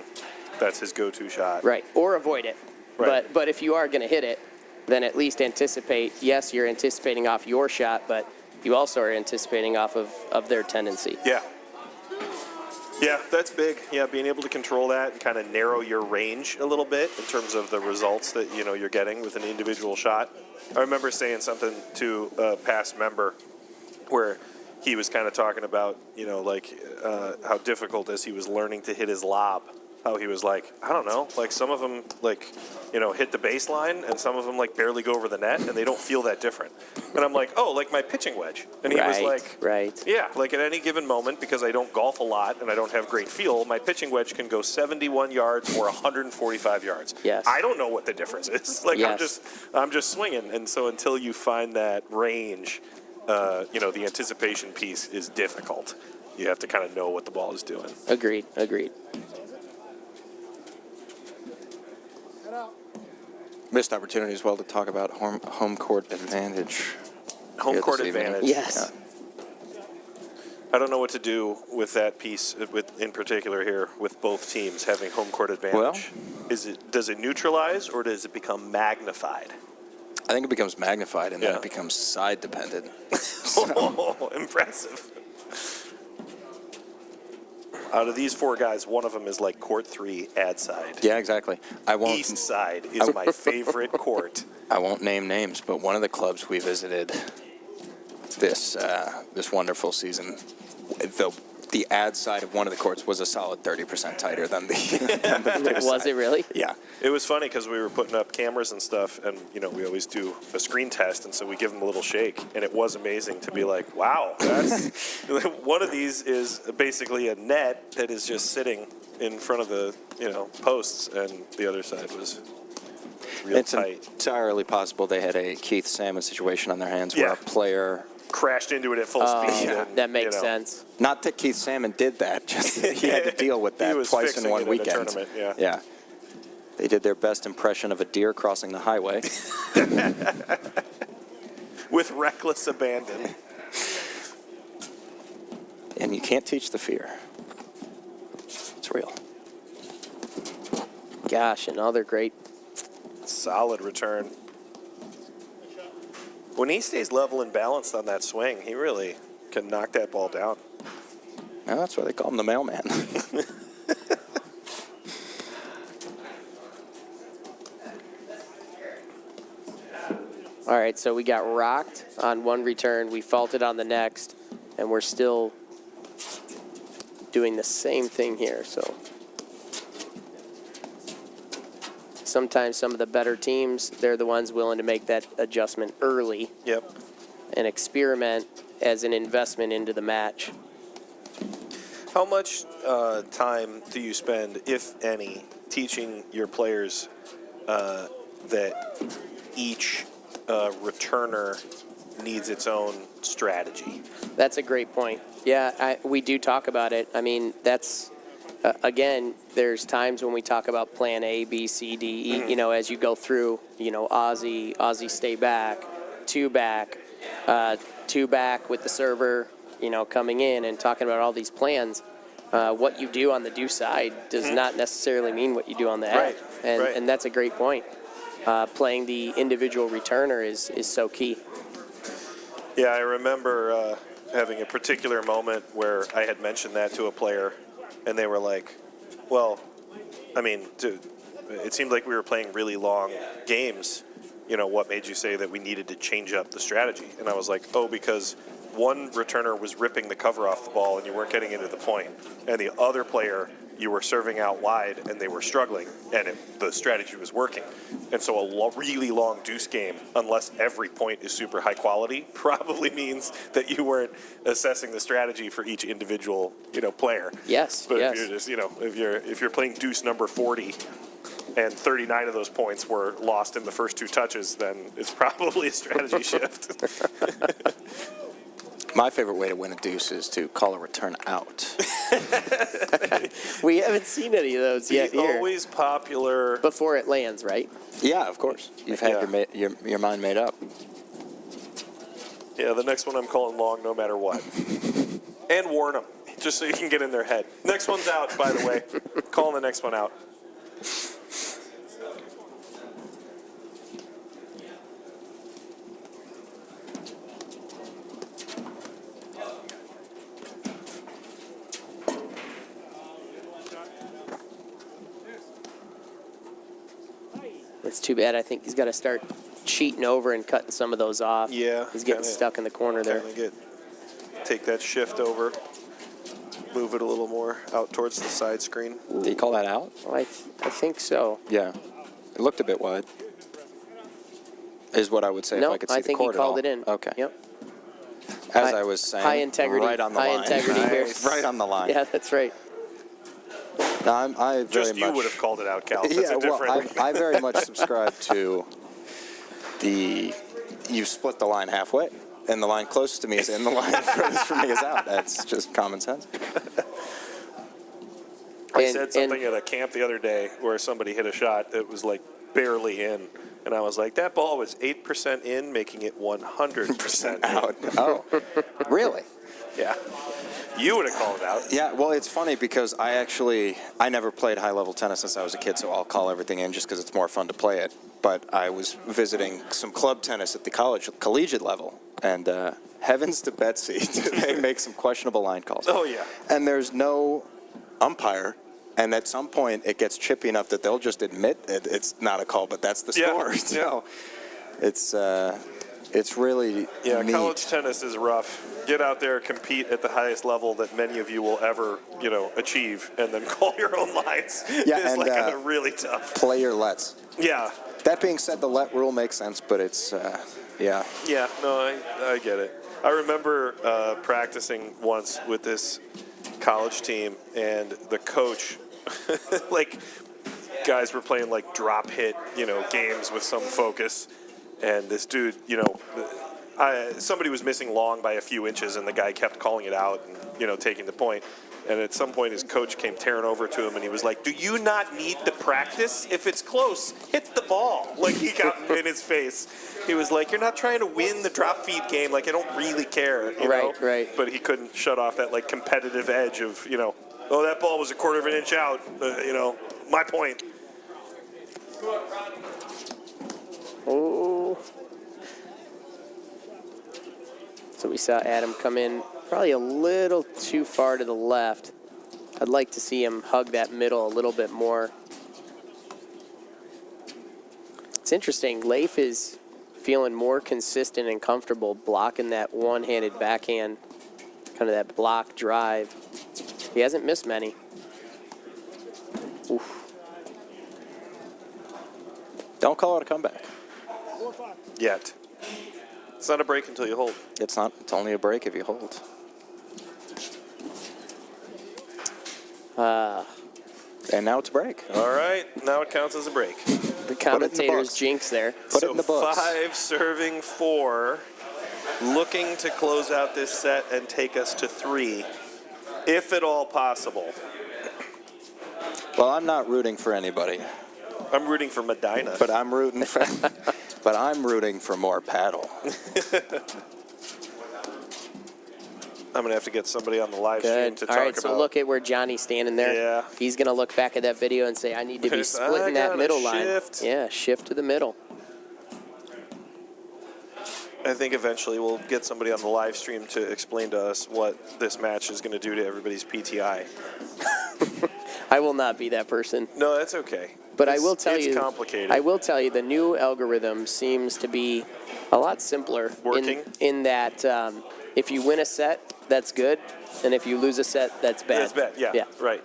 That's his go-to shot. Right, or avoid it. Right. But if you are going to hit it, then at least anticipate, yes, you're anticipating off your shot, but you also are anticipating off of their tendency. Yeah. Yeah, that's big. Yeah, being able to control that and kind of narrow your range a little bit in terms of the results that, you're getting with an individual shot. I remember saying something to a past member where he was kind of talking about, how difficult as he was learning to hit his lob. How he was like, I don't know, like some of them hit the baseline and some of them barely go over the net and they don't feel that different. And I'm like, oh, like my pitching wedge. And he was like, right. yeah, like at any given moment, because I don't golf a lot and I don't have great feel, my pitching wedge can go 71 yards or 145 yards. Yes. I don't know what the difference is. Yes. I'm just swinging. And so until you find that range, the anticipation piece is difficult. You have to kind of know what the ball is doing. Agreed. Missed opportunity as well to talk about home court advantage. Home here court this evening. advantage. Yes. I don't know what to do with that piece, in particular here, with both teams having home court advantage. Does it neutralize or does it become magnified? I think it becomes magnified and then Yeah. it becomes side dependent. Oh, impressive. Out of these 4 guys, one of them is like court 3, ad side. Yeah, exactly. East side is my favorite court. I won't name names, but one of the clubs we visited this wonderful season, the ad side of one of the courts was a solid 30% tighter than the Was it really? Yeah. It was funny because we were putting up cameras and stuff, and we always do a screen test, and so we give them a little shake, and it was amazing to be like, wow, that's one of these is basically a net that is just sitting in front of the posts, and the other side was real tight. Entirely possible they had a Keith Salmon situation on their hands where Yeah. a player, Crashed into it at full speed. And, That makes sense. not that Keith Salmon did that, just that he had to deal with He that was twice fixing in one it in a weekend. tournament, yeah. Yeah. They did their best impression of a deer crossing the highway. With reckless abandon. And you can't teach the fear. It's real. Gosh, another great. Solid return. When he stays level and balanced on that swing, he really can knock that ball down. Well, that's why they call him the mailman. All right, so we got rocked on one return. We faulted on the next, and we're still doing the same thing here. So sometimes some of the better teams, they're the ones willing to make that adjustment early. Yep. And experiment as an investment into the match. How much time do you spend, if any, teaching your players that each returner needs its own strategy? That's a great point. Yeah, we do talk about it. I mean, that's, again, there's times when we talk about plan A, B, C, D, E, as you go through, Aussie stay back, two back with the server, coming in and talking about all these plans. What you do on the do side does not necessarily mean what you do on the ad. And that's a great point. Playing the individual returner is so key. Yeah, I remember having a particular moment where I had mentioned that to a player, and they were like, well, I mean, dude, it seemed like we were playing really long games. What made you say that we needed to change up the strategy? And I was like, oh, because one returner was ripping the cover off the ball and you weren't getting into the point, and the other player, you were serving out wide and they were struggling, and the strategy was working. And so a really long deuce game, unless every point is super high quality, probably means that you weren't assessing the strategy for each individual, player. Yes. But yes. if you're just, if you're playing deuce number 40 and 39 of those points were lost in the first two touches, then it's probably a strategy shift. My favorite way to win a deuce is to call a return out. We haven't seen any of those yet here. Always popular. Before it lands, right? Yeah, of course. You've had your mind made up. Yeah, the next one I'm calling long no matter what. And warn them, just so you can get in their head. Next one's out, by the way. Calling the next one out. It's too bad. I think he's got to start cheating over and cutting some of those off. Yeah. He's getting stuck in the corner there. Take that shift over. Move it a little more out towards the side screen. Did you call that out? Well, I think so. Yeah. It looked a bit wide. Is what I would say if I could see the court at all. No, I think he called it in. Okay. Yep. As I was saying, high integrity. right on the high line. integrity here. Right on the line. Yeah, that's right. No, I very Just you much, would have called it out, Cal. That's yeah, a different. I very much subscribe to you split the line halfway, and the line closest to me is in, the line furthest from me is out. That's just common sense. I said something at a camp the other day where somebody hit a shot that was like barely in, and I was like, that ball was 8% in, making it 100% out. Oh, really? Yeah. You would have called it out. Yeah, well, it's funny because I never played high-level tennis since I was a kid, so I'll call everything in just because it's more fun to play it. But I was visiting some club tennis at the collegiate level, and heavens to Betsy, they make some questionable line calls. Oh, yeah. And there's no umpire, and at some point it gets chippy enough that they'll just admit it's not a call, but that's the score. So it's really neat. College tennis is rough. Get out there, compete at the highest level that many of you will ever, achieve, and then call your own lines. Yeah, it's and really tough. Play your lets. Yeah. That being said, the let rule makes sense, but it's, yeah. Yeah, no, I get it. I remember practicing once with this college team, and the coach, guys were playing drop hit, games with some focus, and this dude, somebody was missing long by a few inches, and the guy kept calling it out and, taking the point. And at some point, his coach came tearing over to him, and he was like, do you not need the practice? If it's close, hit the ball. He got in his face. He was like, you're not trying to win the drop feed game. I don't really care. You know? Right. But he couldn't shut off that, competitive edge of, oh, that ball was a quarter of an inch out. My point. Oh. So we saw Adam come in probably a little too far to the left. I'd like to see him hug that middle a little bit more. It's interesting. Leif is feeling more consistent and comfortable blocking that one-handed backhand, kind of that block drive. He hasn't missed many. Oof. Don't call it a comeback. Yet. It's not a break until you hold. It's not. It's only a break if you hold. And now it's a break. All right, now it counts as a break. The commentator's books. jinx there. Put it in the books. 5 serving 4, looking to close out this set and take us to 3, if at all possible. Well, I'm not rooting for anybody, I'm rooting for Medinah. but I'm rooting for. But I'm rooting for more paddle. I'm going to have to get somebody on the live stream Good. to All talk right, so about. look at where Johnny's standing there. Yeah. He's going to look back at that video and say, I need to be I splitting that gotta middle line. shift. Yeah, shift to the middle. I think eventually we'll get somebody on the live stream to explain to us what this match is going to do to everybody's PTI. I will not be that person. No, that's okay. But I will tell it's you, complicated. I will tell you, the new algorithm seems to be a lot simpler. Working? In that if you win a set, that's good, and if you lose a set, that's bad. That's bad, yeah, right.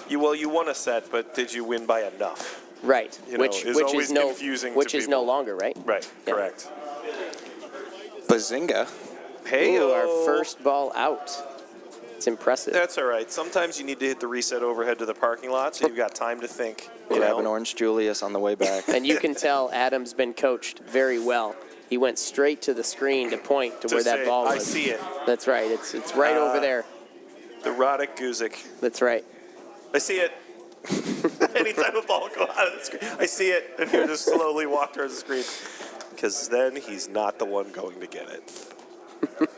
You won a set, but did you win by enough? Right. You know, which is is always no confusing which to is no people. longer, right? Right, Yeah. correct. Bazinga. Hey, Ooh, our first ball out. It's impressive. That's all right. Sometimes you need to hit the reset overhead to the parking lot, so you've got time to think. You Grab know? an Orange Julius on the way back. And you can tell Adam's been coached very well. He went straight to the screen to point to where that say, ball was. I see it. That's right. It's right over there. The Roddick Guzik. That's right. I see it. Anytime a ball go out of the screen, I see it, and he'll just slowly walk towards the screen. Because then he's not the one going to get it.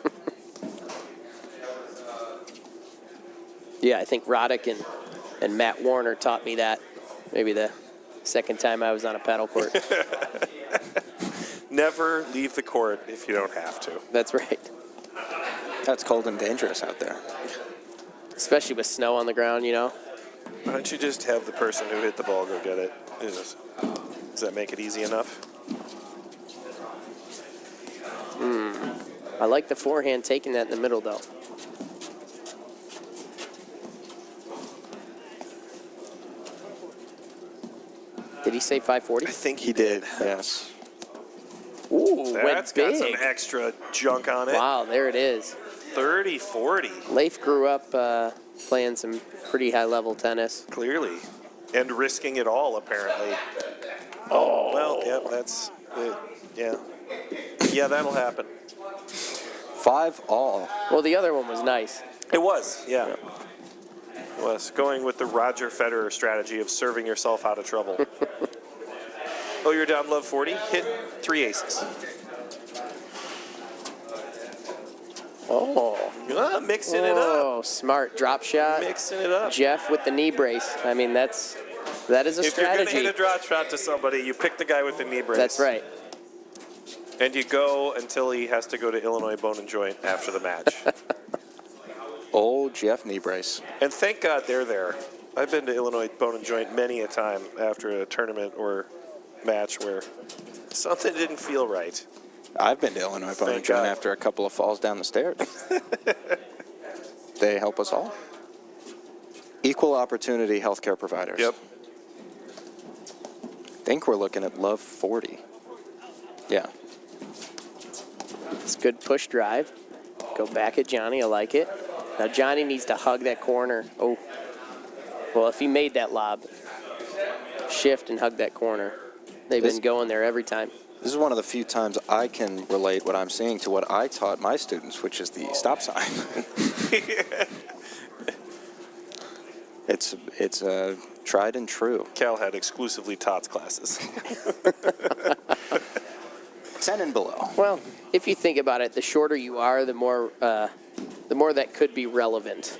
Yeah, I think Roddick and Matt Warner taught me that. Maybe the second time I was on a paddle court. Never leave the court if you don't have to. That's right. That's cold and dangerous out there. Especially with snow on the ground, you know. Why don't you just have the person who hit the ball go get it? Does that make it easy enough? I like the forehand taking that in the middle, though. Did he say 540? I think he did. Yes. Ooh, That's went got big. some extra junk on it. Wow, there it is. 30-40. Leif grew up playing some pretty high-level tennis. Clearly. And risking it all, apparently. Oh. Well, yeah, that's it. Yeah. Yeah, that'll happen. 5-all. Well, the other one was nice. It was, yeah. It was. Going with the Roger Federer strategy of serving yourself out of trouble. Oh, you're down love 40? Hit 3 aces. Oh. Mixing it up. Oh, smart drop shot. Mixing it up. Jeff with the knee brace. I mean, that is a If you're strategy. going to hit a drop shot to somebody, you pick the guy with the knee brace. That's right. And you go until he has to go to Illinois Bone and Joint after the match. Old Jeff knee brace. And thank God they're there. I've been to Illinois Bone and Joint many a time after a tournament or match where something didn't feel right. I've been to Illinois Bone and Thank Joint God. after a couple of falls down the stairs. They help us all. Equal opportunity healthcare providers. Yep. I think we're looking at love 40. Yeah. It's good push drive. Go back at Johnny. I like it. Now Johnny needs to hug that corner. Oh. Well, if he made that lob, shift and hug that corner. They've been going there every time. This is one of the few times I can relate what I'm seeing to what I taught my students, which is the stop sign. It's tried and true. Cal had exclusively TOTS classes. 10 and below. Well, if you think about it, the shorter you are, the more that could be relevant.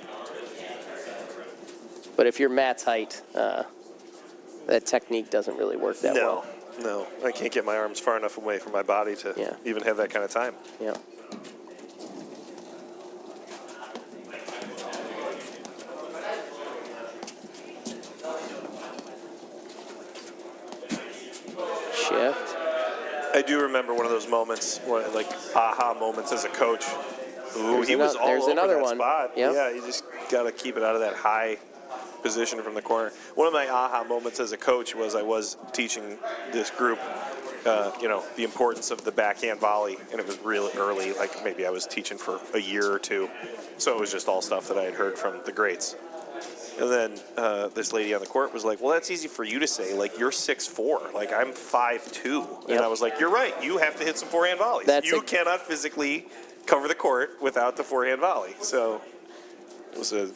But if you're Matt's height, that technique doesn't really work that well. No. I can't get my arms far enough away from my body to even have that kind of time. Yeah. I Shift. I do remember one of those moments, like aha moments as a coach. Ooh, he was all there's over another that one. spot. Yep. Yeah, you just got to keep it out of that high position from the corner. One of my aha moments as a coach was I was teaching this group, the importance of the backhand volley, and it was really early, like maybe I was teaching for a year or two, so it was just all stuff that I had heard from the greats. And then this lady on the court was like, well, that's easy for you to say. Like, you're 6'4". Like, I'm 5'2". And I was like, you're right. You have to hit some forehand volleys. You cannot physically cover the court without the forehand volley. So it was a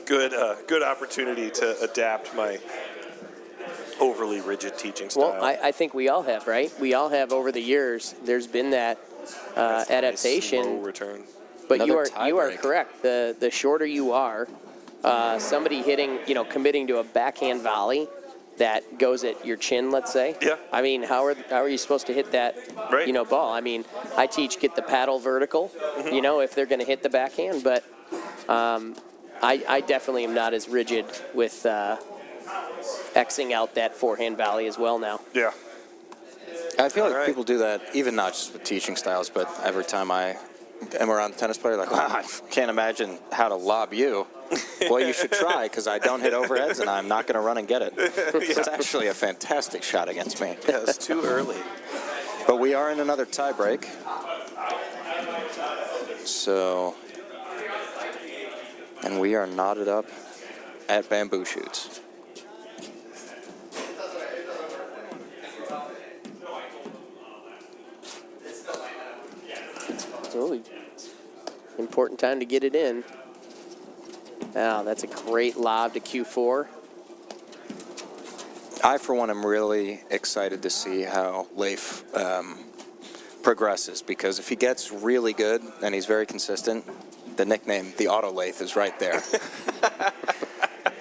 good opportunity to adapt my overly rigid teaching style. Well, I think we all have, right? We all have over the years. There's been that adaptation. Nice, slow return. But you Another are tiebreak. correct. The shorter you are, somebody hitting, committing to a backhand volley that goes at your chin, let's say. Yeah. I mean, how are you supposed to hit that, Right. ball? I mean, I teach get the paddle vertical, if they're going to hit the backhand. But I definitely am not as rigid with Xing out that forehand volley as well now. Yeah. I feel like All right. people do that, even not just with teaching styles, but every time I am around a tennis player, like, wow, I can't imagine how to lob you. Well, you should try, because I don't hit overheads, and I'm not going to run and get it. It's actually a fantastic shot against me. Yeah, it's too early. But we are in another tie break. So, and we are knotted up at bamboo shoots. So, important time to get it in. Wow, that's a great lob to Q4. I, for one, am really excited to see how Leif progresses, because if he gets really good and he's very consistent, the nickname, the Auto Leif, is right there.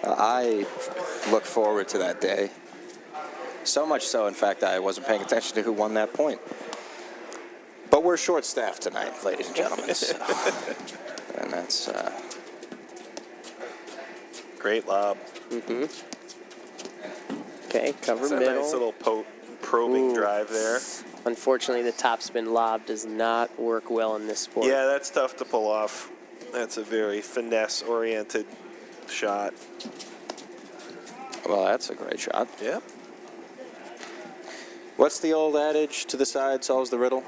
I look forward to that day. So much so, in fact, I wasn't paying attention to who won that point. But we're short-staffed tonight, ladies and gentlemen. So. And that's... Great lob. Okay, cover It's a middle. nice little probing drive there. Unfortunately, the topspin lob does not work well in this sport. Yeah, that's tough to pull off. That's a very finesse-oriented shot. Well, that's a great shot. Yep. What's the old adage, to the side solves the riddle?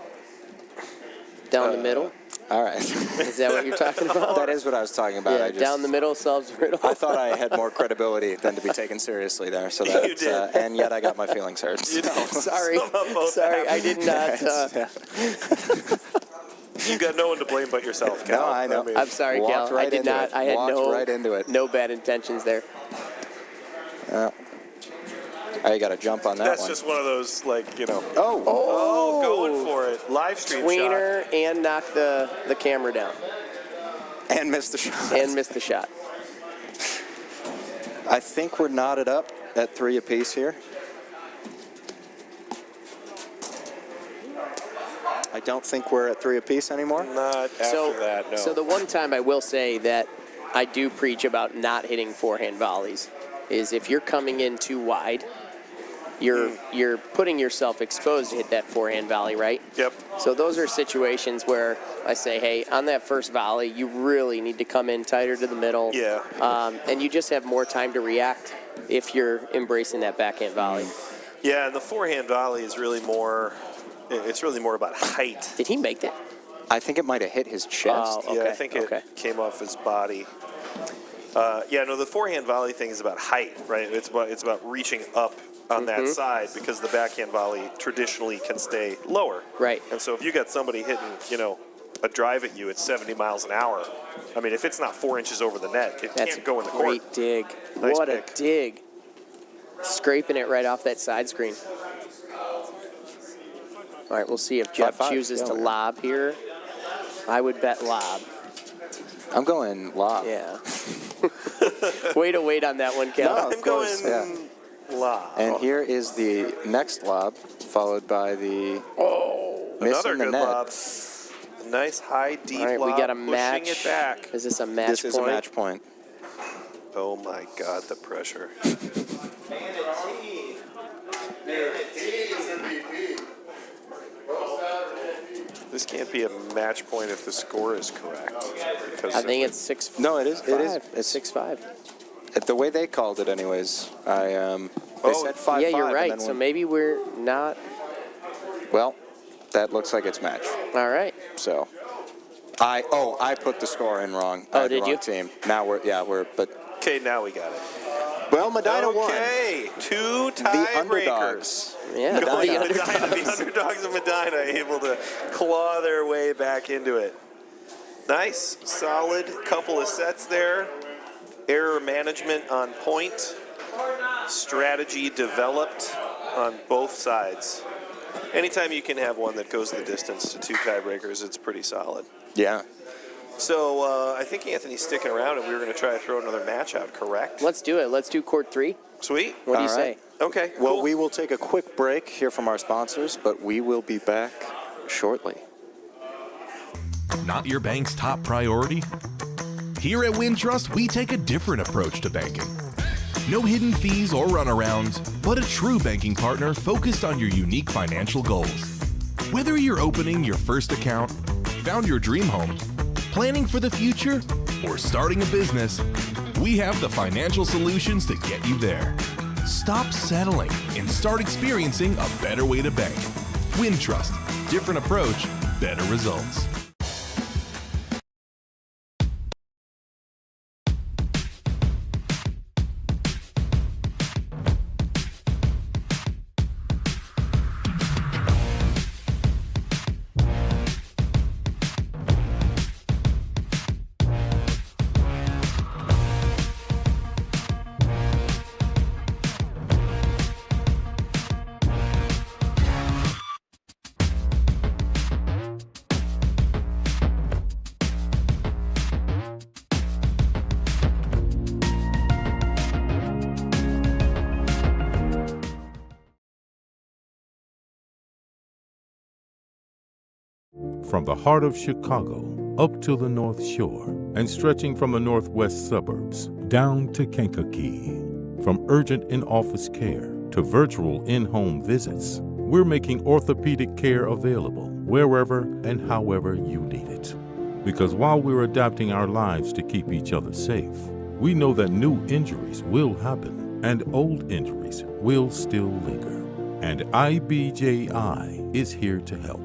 Down the middle. All right. Is that what you're talking about? That is what I was talking about. Yeah, I just, down the middle solves the riddle. I thought I had more credibility than to be taken seriously there. So that, You did. and yet I got my feelings hurt. You did. Sorry, Both sorry, I did not. You've got no one to blame but yourself, Cal. No, I know. I'm sorry, Walked Cal. right I did into not. it. I had Walked right into it. no bad intentions there. I got to jump on that That's one. just one of those, Oh, going for it. Live stream Tweener and knock the camera down and missed the shot. and missed the shot. I think we're knotted up at 3 apiece here. I don't think we're at 3 apiece anymore. shot. Not after that, no. So the one time I will say that I do preach about not hitting forehand volleys is if you're coming in too wide, you're putting yourself exposed to hit that forehand volley, right? Yep. So those are situations where I say, hey, on that first volley, you really need to come in tighter to the middle. Yeah. And you just have more time to react if you're embracing that backhand volley. Yeah, and the forehand volley is really more, it's really more about height. Did he make that? I think it might have hit his chest. Oh, Yeah, I okay, think okay. it came off his body. The forehand volley thing is about height, right? It's about reaching up on that side, because the backhand volley traditionally can stay lower. Right. And so if you got somebody hitting, a drive at you at 70 miles an hour, I mean, if it's not 4 inches over the net, it That's can't go in the a great court. dig. Nice What pick. a dig. Scraping it right off that side screen. All right, we'll see if Jeff 5-5, chooses yeah, to man. lob here. I would bet lob. I'm going lob. Yeah. Way to wait on that one, Cal. No, I'm of course, going lob. And here is the next lob, followed by the Another missing the good net. lob. Nice high, deep All right, lob, we got a pushing match. it back. Is this a match This is a point? match point. Oh my God, the pressure. This can't be a match point if the score is correct. I think it's 6. No, it is. It is. It's 6-5. The way they called it, anyways. They said 5-5. Yeah, you're right. And then So maybe we're not. Well, that looks like it's match. All right. So, I put the score in wrong. I had the did wrong you? Team. Now but Okay, now we got it. well, Medinah won. Okay, 2 The tiebreakers. underdogs. Yeah. The underdogs of Medinah able to claw their way back into it. Nice, solid couple of sets there. Error management on point. Strategy developed on both sides. Anytime you can have one that goes the distance to 2 tiebreakers, it's pretty solid. Yeah. So I think Anthony's sticking around, and we were going to try to throw another match out, correct? Let's do it. Let's do court 3. Sweet. What do you All say? right. Okay, Well, cool. we will take a quick break here from our sponsors, but we will be back shortly. Not your bank's top priority? Here at Wintrust, we take a different approach to banking. No hidden fees or runarounds, but a true banking partner focused on your unique financial goals. Whether you're opening your first account, found your dream home, planning for the future, or starting a business, we have the financial solutions to get you there. Stop settling and start experiencing a better way to bank. Wintrust, different approach, better results. From the heart of Chicago up to the North Shore and stretching from the northwest suburbs down to Kankakee. From urgent in-office care to virtual in-home visits, we're making orthopedic care available wherever and however you need it. Because while we're adapting our lives to keep each other safe, we know that new injuries will happen and old injuries will still linger. And IBJI is here to help.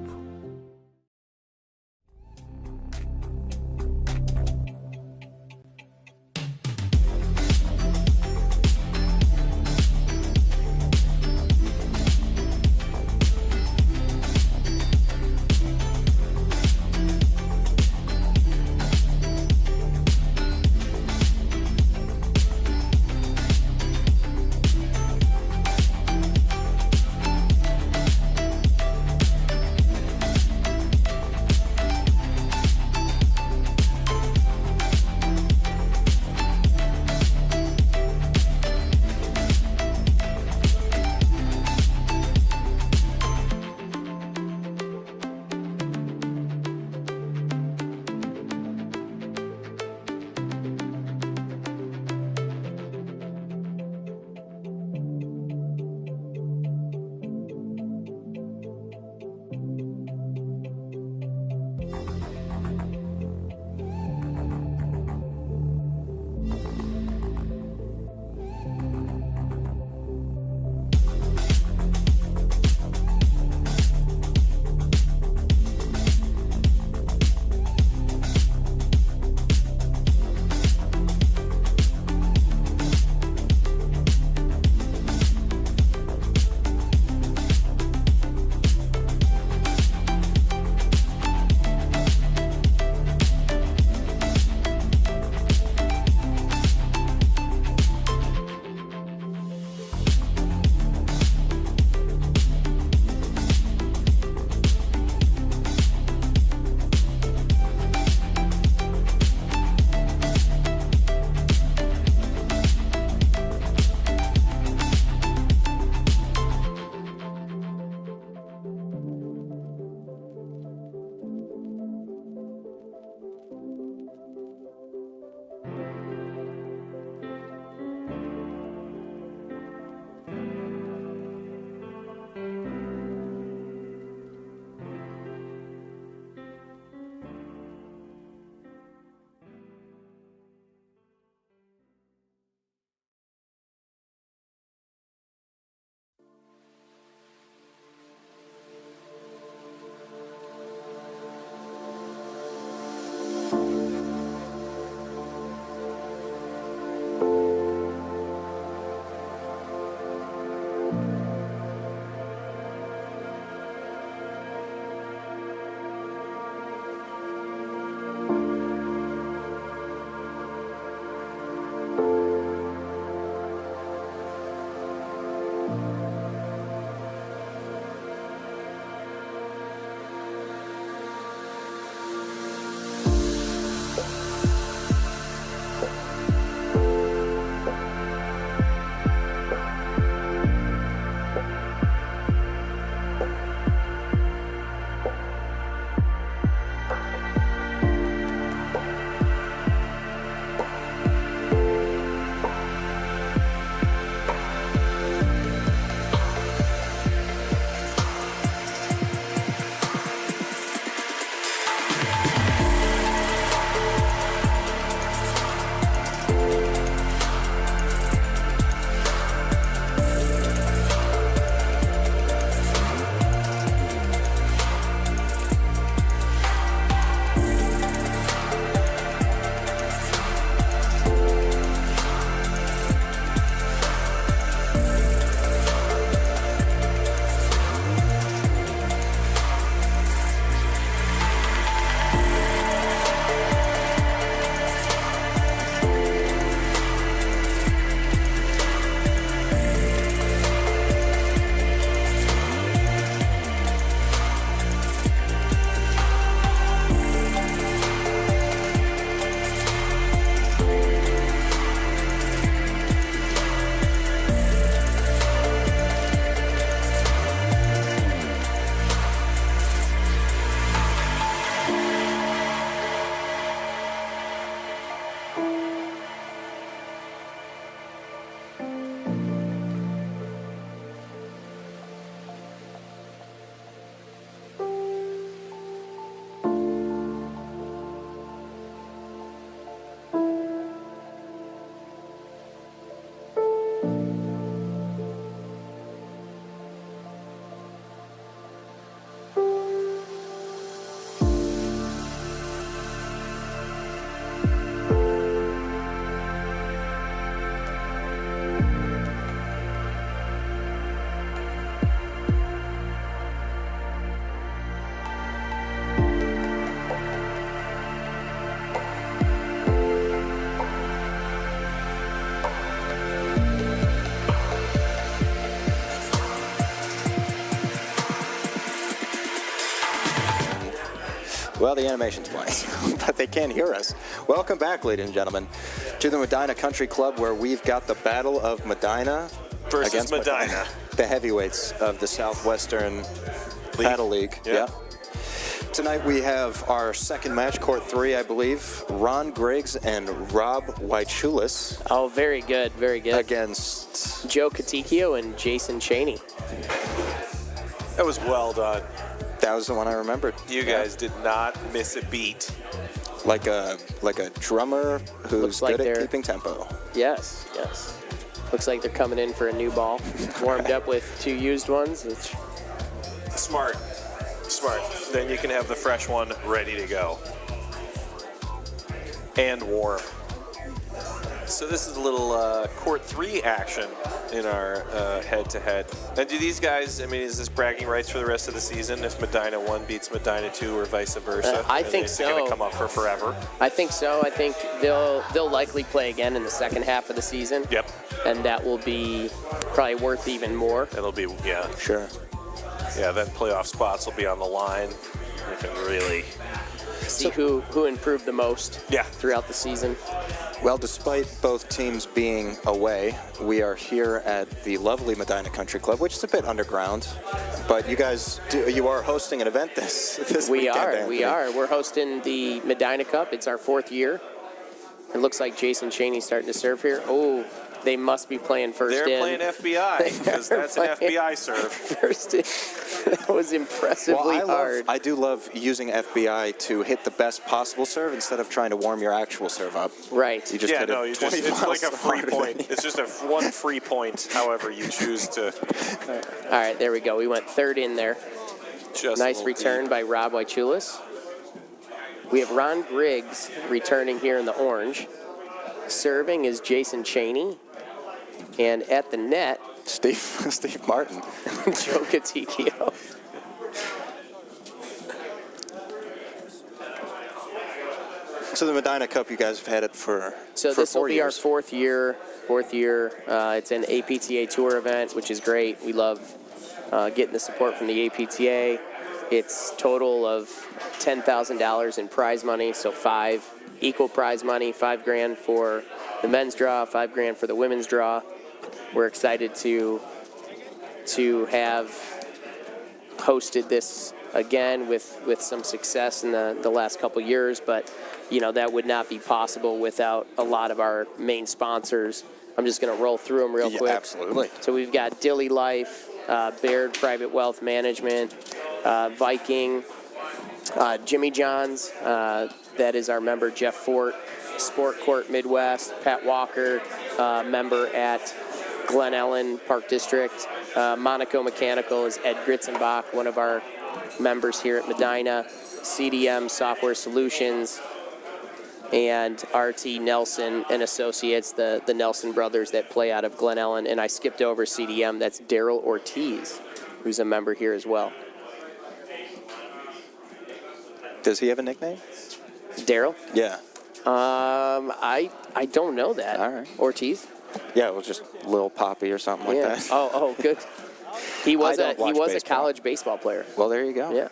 the animation's playing, but they can't hear us. Welcome back, ladies and gentlemen, to the Medinah Country Club, where we've got the Battle of Medinah Versus against Medinah. the heavyweights of the Southwestern Paddle League. Yeah. Tonight we have our second match, Court 3, I believe. Ron Griggs and Rob Wychulis Oh, very good, very good. against... Joe Katikio and Jason Cheney. That was well done. That was the one I remembered. You guys did not miss a beat. Like a drummer who's Looks like good at they're- keeping tempo. Yes, yes. Looks like they're coming in for a new ball. Warmed up with 2 used ones. Which, Smart. Then you can have the fresh one ready to go. And warm. So this is a little Court 3 action in our head-to-head. And do these guys, I mean, is this bragging rights for the rest of the season if Medinah 1 beats Medinah 2 or vice versa? I think Is so. it going to come up for forever? I think so. I think they'll likely play again in the second half of the season. Yep. And that will be probably worth even more. It'll be, yeah. Sure. Yeah, then playoff spots will be on the line. We can really... See who improved the most Yeah. throughout the season. Well, despite both teams being away, we are here at the lovely Medinah Country Club, which is a bit underground. But you guys, you are hosting an event this We weekend, are. Anthony. We are. We're hosting the Medinah Cup. It's our 4th year. It looks like Jason Cheney's starting to serve here. Oh, they must be playing first They're in. playing FBI, because that's an FBI serve. First in. That was impressively hard. I do love using FBI to hit the best possible serve instead of trying to warm your actual serve up. Right. You just Yeah, hit no, it you 20 just, it's miles like a free harder than point. you- It's just one free point, however you choose to All right, there we go. We went third in there. just a Nice little return deep. by Rob Wychulis. We have Ron Griggs returning here in the orange. Serving is Jason Cheney. And at the net, Steve Martin. Joe Katikio. So the Medinah Cup, you guys have had it for So for this will 4 be years. our fourth year. It's an APTA tour event, which is great. We love getting the support from the APTA. It's total of $10,000 in prize money, so 5 equal prize money, $5,000 for the men's draw, $5,000 for the women's draw. We're excited to have hosted this again with some success in the last couple years, but that would not be possible without a lot of our main sponsors. I'm just going to roll through them real quick. Absolutely. So we've got Dilly Life, Baird Private Wealth Management, Viking, Jimmy John's, that is our member Jeff Fort, Sport Court Midwest, Pat Walker, member at Glen Ellen Park District. Monaco Mechanical is Ed Gritzenbach, one of our members here at Medinah. CDM Software Solutions, and RT Nelson and Associates, the Nelson brothers that play out of Glen Ellen. And I skipped over CDM, that's Daryl Ortiz, who's a member here as well. Does he have a nickname? Daryl? Yeah. I don't know that. All right. Ortiz? Yeah, well, just Lil Poppy or something like Yeah. that. Oh, good. He was I don't watch a baseball. college baseball player. Well, there you go. Yeah.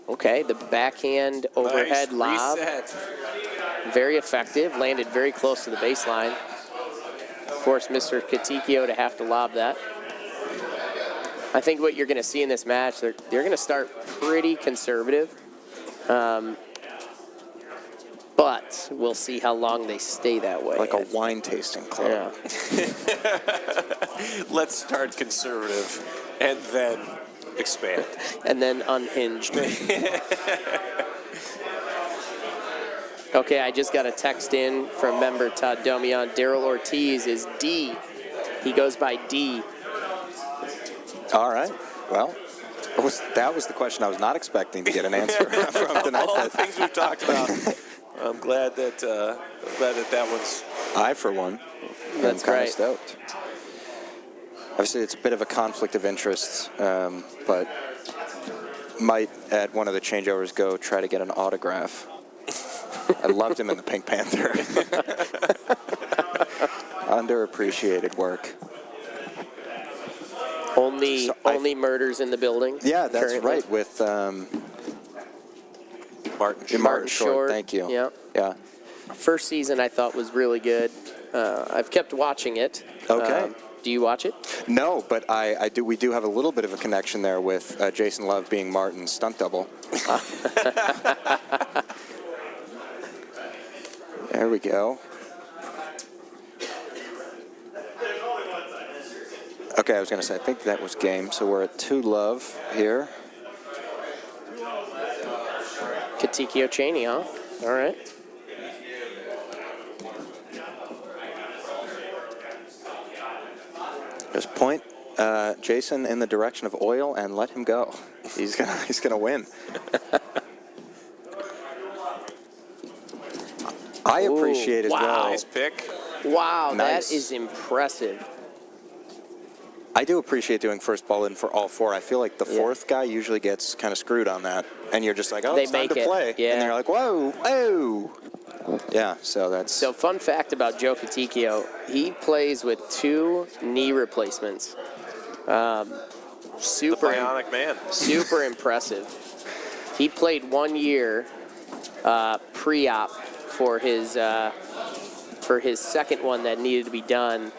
Okay, the backhand overhead Nice lob. reset. Very effective. Landed very close to the baseline. Forced Mr. Katikio to have to lob that. I think what you're going to see in this match, they're going to start pretty conservative. But we'll see how long they stay that way. Like a wine tasting club. Yeah. Let's start conservative and then expand. And then unhinged. Okay, I just got a text in from member Todd Domion. Daryl Ortiz is D. He goes by D. All right. Well, that was the question I was not expecting to get an answer from tonight. All the things we've talked about. I'm glad that that one's. I, for one, That's am kind right. of stoked. Obviously, it's a bit of a conflict of interest, but might at one of the changeovers go try to get an autograph. I loved him in the Pink Panther. Underappreciated work. Only murders in the building. Yeah, that's currently. right. With Martin. Short. Thank you. Yeah. Yeah. First season I thought was really good. I've kept watching it. Okay. Do you watch it? No, but I do. We do have a little bit of a connection there with Jason Love being Martin's stunt double. There we go. Okay, I was going to say, I think that was game. So we're at 2-love here. Katikio Cheney, huh? All right. Just point Jason in the direction of oil and let him go. He's gonna win. I appreciate as wow. well. Nice pick. Wow, Nice. that is impressive. I do appreciate doing first ball in for all four. I feel like the fourth guy usually gets kind of screwed on that, and you're just like, oh, They it's time make to it, play, yeah. and they're like, whoa, whoa. Yeah, so that's So fun fact about Joe Katikio, he plays with 2 knee replacements. The Super bionic man. Super impressive. He played 1 year pre-op for his second one that needed to be done,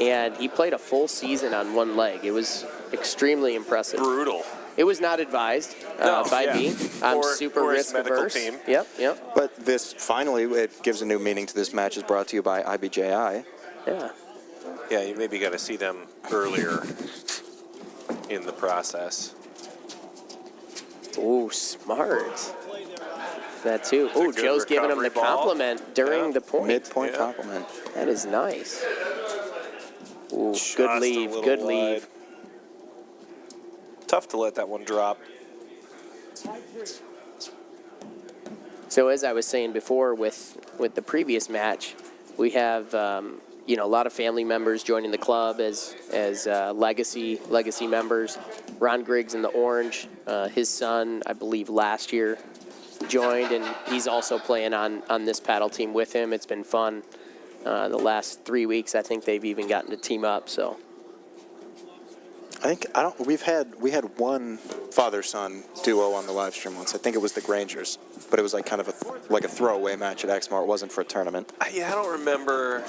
and he played a full season on one leg. It was extremely impressive. Brutal. It was not advised by me. I'm super or his risk medical averse. team. Yep. But this, finally, it gives a new meaning to this match. Is brought to you by IBJI. Yeah. Yeah, you maybe got to see them earlier in the process. Ooh, smart. That too. a Ooh, good Joe's giving him the recovery ball. compliment during the point. Midpoint Yeah. compliment. That is nice. Ooh, Just good a leave. little Good wide. leave. Tough to let that one drop. So as I was saying before, with the previous match, we have a lot of family members joining the club as legacy members. Ron Griggs in the orange, his son, I believe last year, joined, and he's also playing on this paddle team with him. It's been fun. The last 3 weeks, I think they've even gotten to team up. So We had one father-son duo on the live stream once. I think it was the Grangers, but it was like kind of a throwaway match at Exmar. It wasn't for a tournament. Yeah, I don't remember.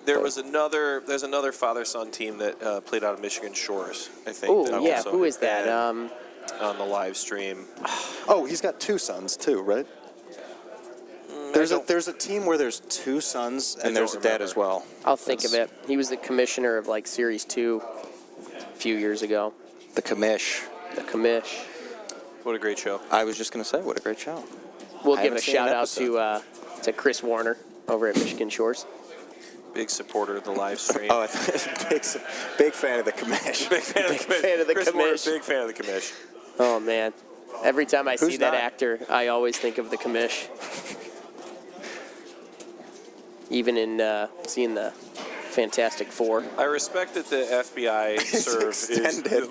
There's another father-son team that played out of Michigan Shores, I think. ooh, that yeah, also who is that? had on the live stream. Oh, he's got 2 sons too, right? There's a team where there's 2 sons and there's a dad remember. as well. I'll think of it. He was the commissioner of Series 2 a few years ago. The commish. The commish. What a great show. I was just gonna say, what a great show. We'll I give a haven't seen an shout out to Chris Warner over at Michigan Shores. Big supporter of the live stream. Oh, big fan of the commish. Big fan of the commish. fan of the Chris Warner, commish. big fan of the commish. Oh man, every time I see Who's that not? actor, I always think of the commish. Even in seeing the Fantastic Four. I respect that the FBI serve extended.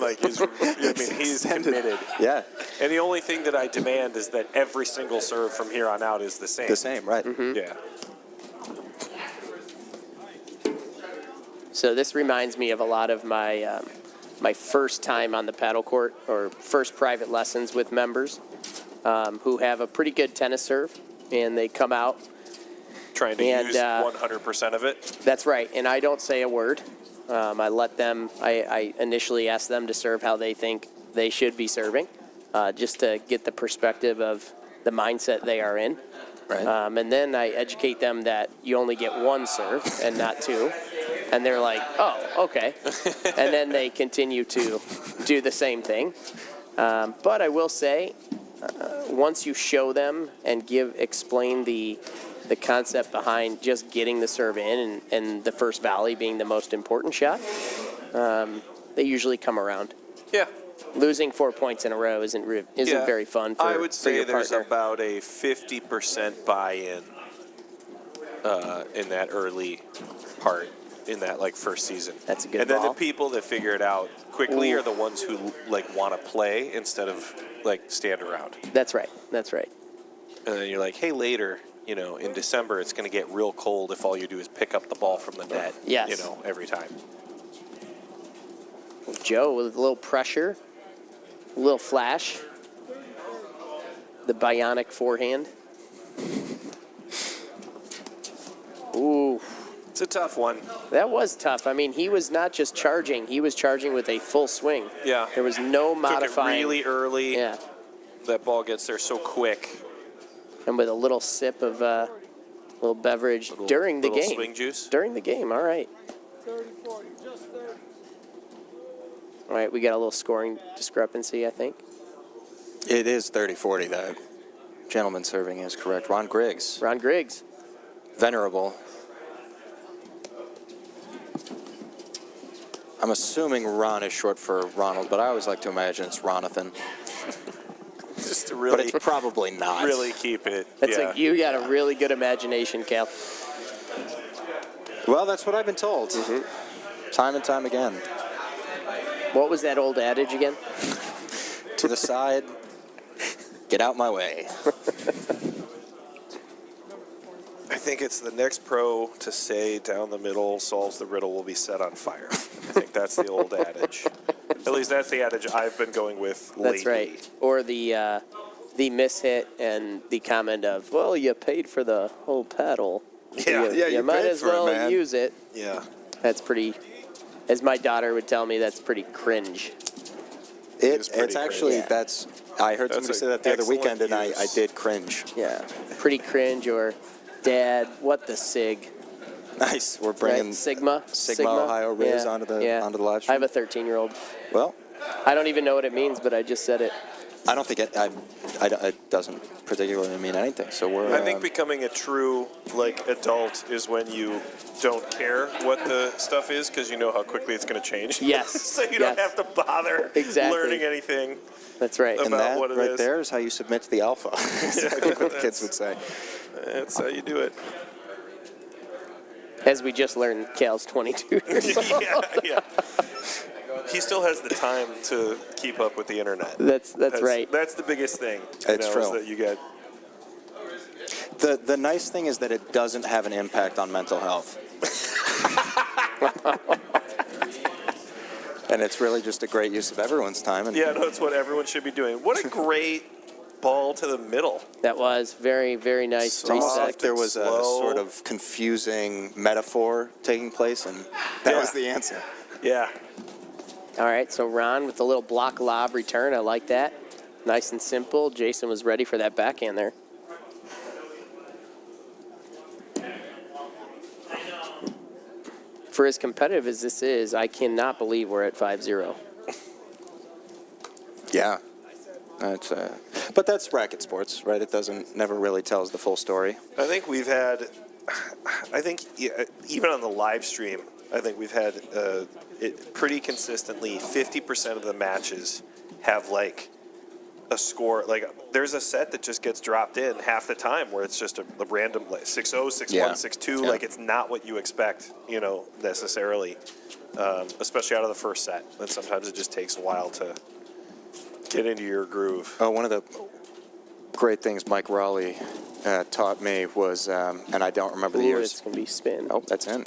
he's committed. Yeah, And the only thing that I demand is that every single serve from here on out is the same. the same, right? Yeah. So this reminds me of a lot of my my first time on the paddle court or first private lessons with members who have a pretty good tennis serve, and they come out. Trying to And, use 100% of it. That's right, and I don't say a word. I let them. I initially ask them to serve how they think they should be serving, just to get the perspective of the mindset they are in. Right. And then I educate them that you only get 1 serve and not 2. And they're like, oh, okay. And then they continue to do the same thing. But I will say, once you show them and explain the concept behind just getting the serve in and the first volley being the most important shot, they usually come around. Yeah. Losing 4 points in a row isn't very fun for I would say your there's partner. about a 50% buy-in in that early part, in that first season. That's a good And then ball. the people that figure it out quickly Ooh. are the ones who want to play instead of stand around. That's right. That's right. And then you're like, hey, later, in December it's going to get real cold if all you do is pick up the ball from the net. Yes. Every time. Joe with a little pressure, a little flash. The bionic forehand. Ooh. It's a tough one. That was tough. I mean, he was not just charging. He was charging with a full swing. Yeah. There was no Took modifying. it really early. Yeah. That ball gets there so quick. And with a little sip of little beverage during the little game. swing juice. During the game, all right. 30-40, just 30. All right, we got a little scoring discrepancy, I think. It is 30-40. The gentleman serving is correct. Ron Griggs. Ron Griggs. Venerable. I'm assuming Ron is short for Ronald, but I always like to imagine it's Ronathan. Just to But really, it's probably not. really keep it. That's yeah. you got a really good imagination, Cal. Well, that's what I've been told. Time and time again. What was that old adage again? To the side. Get out my way. I think it's the next pro to say down the middle solves the riddle will be set on fire. I think that's the old adage. At least that's the adage I've been going with lately. That's right. Or the mishit and the comment of, well, you paid for the whole paddle. Yeah. You might as well use it. Yeah. That's pretty, as my daughter would tell me, that's pretty cringe. It's pretty actually, cringe. that's, I heard That's somebody an say that the other excellent weekend, and I use. did cringe. Yeah. Pretty cringe, or Dad, what the sig? Nice. We're bringing Right? Sigma? Ohio Riz onto the live I stream. have a 13-year-old. Well, I don't even know what it means, but I just said it. I don't think it doesn't particularly mean anything. So we're. I think becoming a true adult is when you don't care what the stuff is because you know how quickly it's going to change. Yes. So you don't have to bother Exactly. learning anything. That's right. and about that what it right is. there is how you submit to the alpha. That's what the kids would say. That's how you do it. As we just learned, Cal's 22 years old. yeah. He still has the time to keep up with the internet. That's right. That's the biggest thing. It's is true. that you get. The nice thing is that it doesn't have an impact on mental health. And it's really just a great use of everyone's time. And Yeah, no, it's what everyone should be doing. What a great ball to the middle. That was very, very nice. It's almost reset. like there was a Slow. sort of confusing metaphor taking place, and that Yeah. was the answer. Yeah. All right, so Ron with the little block lob return. I like that. Nice and simple. Jason was ready for that backhand there. For as competitive as this is, I cannot believe we're at 5-0. Yeah. That's but that's racket sports, right? It never really tells the full story. I think we've had, even on the live stream, I think we've had it pretty consistently. 50% of the matches have a score. There's a set that just gets dropped in half the time where it's just a random 6-0, 6-1, Yeah. 6-2. Yeah. It's not what you expect, necessarily, especially out of the first set. And sometimes it just takes a while to get into your groove. Oh, one of the great things Mike Raleigh taught me was, and I don't remember the Ooh, years. it's going to be spin. Oh, that's in.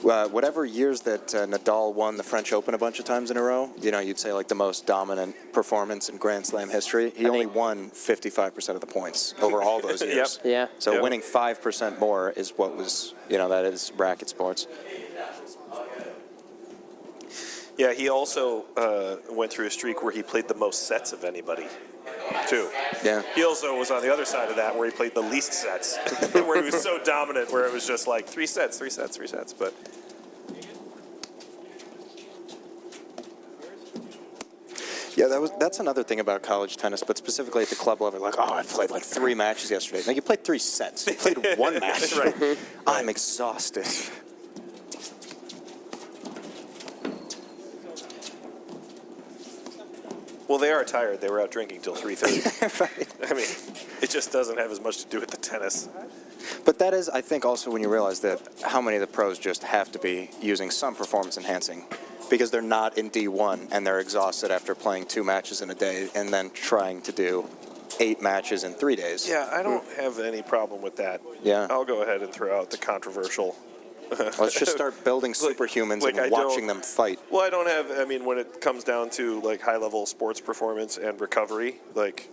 Whatever years that Nadal won the French Open a bunch of times in a row, you'd say the most dominant performance in Grand Slam history. He only won 55% of the points over all those years. Yep. Yeah. So Yep. winning 5% more is what was, that is racket sports. Yeah, he also went through a streak where he played the most sets of anybody, too. Yeah. He also was on the other side of that where he played the least sets, where he was so dominant, where it was just 3 sets. But Yeah, that's another thing about college tennis, but specifically at the club level. I played 3 matches yesterday. No, you played 3 sets. You played 1 match. Right. I'm exhausted. well, they are tired. They were out drinking till 3:30. Right. I mean, it just doesn't have as much to do with the tennis. But that is, I think, also when you realize that how many of the pros just have to be using some performance enhancing because they're not in D1 and they're exhausted after playing 2 matches in a day and then trying to do 8 matches in 3 days. Yeah, I don't have any problem with that. Yeah. I'll go ahead and throw out the controversial Let's just start building superhumans like I and watching them fight. Well, I don't have. I mean, when it comes down to like high-level sports performance and recovery, like,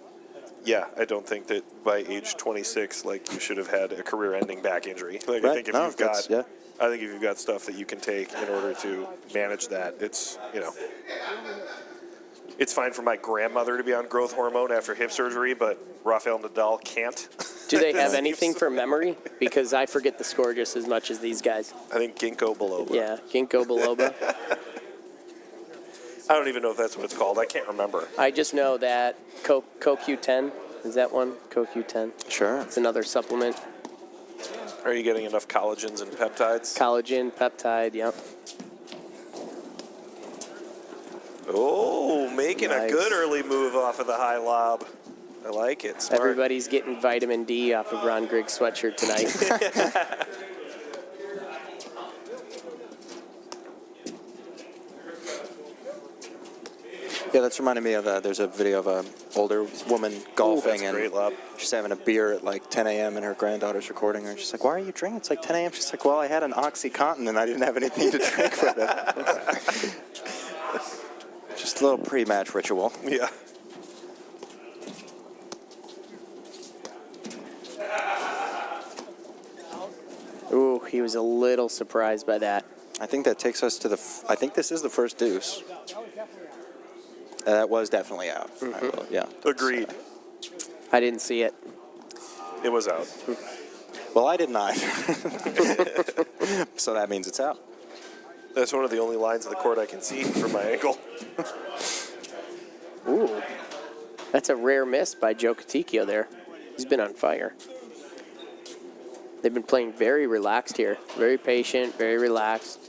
yeah, I don't think that by age 26, like, you should have had a career-ending back injury. Like, Right. I think if No, you've got, that's- yeah. I think if you've got stuff that you can take in order to manage that, it's, you know, it's fine for my grandmother to be on growth hormone after hip surgery, but Rafael Nadal can't. Do they have anything for memory? Because I forget the score just as much as these guys. I think ginkgo biloba. Yeah, ginkgo biloba. I don't even know if that's what it's called. I can't remember. I just know that CoQ10, is that one? CoQ10. Sure. It's another supplement. Are you getting enough collagens and peptides? Collagen, peptide, yep. Oh, making Nice. a good early move off of the high lob. I like it. Smart. Everybody's getting vitamin D off of Ron Griggs' sweatshirt tonight. Yeah, that's reminding me of there's a video of an older woman golfing, that's a and great lob. she's having a beer at like 10 a.m. and her granddaughter's recording her. She's like, "Why are you drinking? It's like 10 a.m." She's like, "Well, I had an OxyContin and I didn't have anything to drink with it." Just a little pre-match ritual. Yeah. Ooh, he was a little surprised by that. I think that takes us to I think this is the first deuce. That was definitely out. Yeah. Agreed. I didn't see it. It was out. Well, I didn't either. So that means it's out. That's one of the only lines of the court I can see from my ankle. Ooh, that's a rare miss by Joe Katikio there. He's been on fire. They've been playing very relaxed here. Very patient, very relaxed.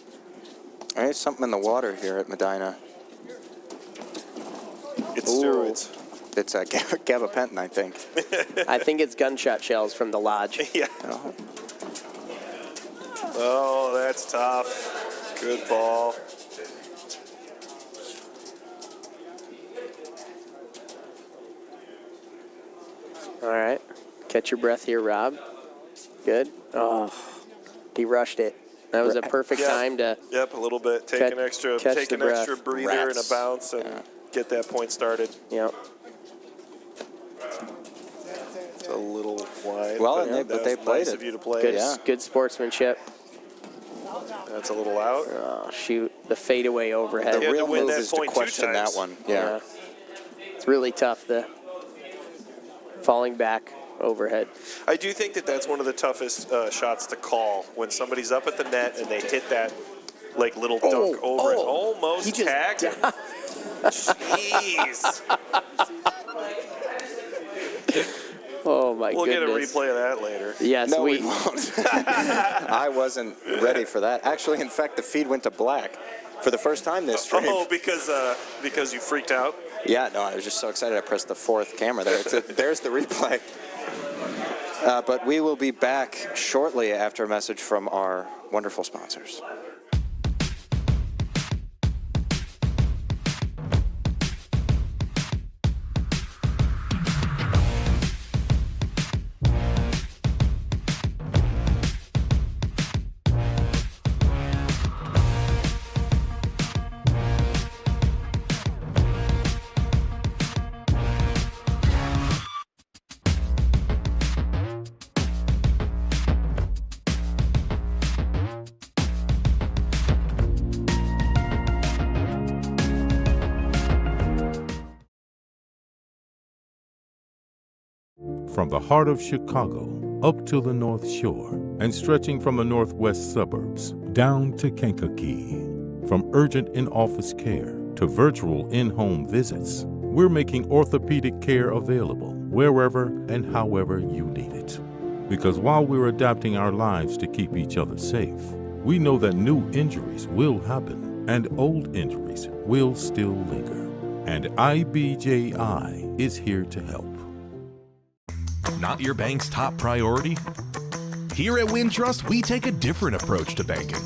All right, something in the water here at Medinah. It's Ooh. steroids. It's gabapentin, I think. I think it's gunshot shells from the lodge. Yeah. Oh. Oh, that's tough. Good ball. All right. Catch your breath here, Rob. Good. Oh, he rushed it. That was a perfect Yeah. time to. Yep, a little bit. Take Catch- an extra, catch take the an extra breath. breather and a Rats. bounce and get that point started. Yep. It's a little wide. Well, but and that they was played nice it. of you to play. Good, Yeah. good sportsmanship. That's a little out. Oh, shoot. The fadeaway overhead. The had to real win move that is to point 2 question times. that one. Yeah. It's really tough, the falling back overhead. I do think that that's one of the toughest shots to call when somebody's up at the net and they hit that like little dunk over it. Almost He just tagged him. Jeez. Oh, my We'll get a goodness. replay of that later. Yes, No, we we. won't. I wasn't ready for that. Actually, in fact, the feed went to black for the first time this stream. Oh, because you freaked out? Yeah, no, I was just so excited I pressed the fourth camera there. There's the replay. But we will be back shortly after a message from our wonderful sponsors. From the heart of Chicago up to the North Shore and stretching from the northwest suburbs down to Kankakee. From urgent in-office care to virtual in-home visits, we're making orthopedic care available wherever and however you need it. Because while we're adapting our lives to keep each other safe, we know that new injuries will happen and old injuries will still linger. And IBJI is here to help. Not your bank's top priority? Here at Wintrust, we take a different approach to banking.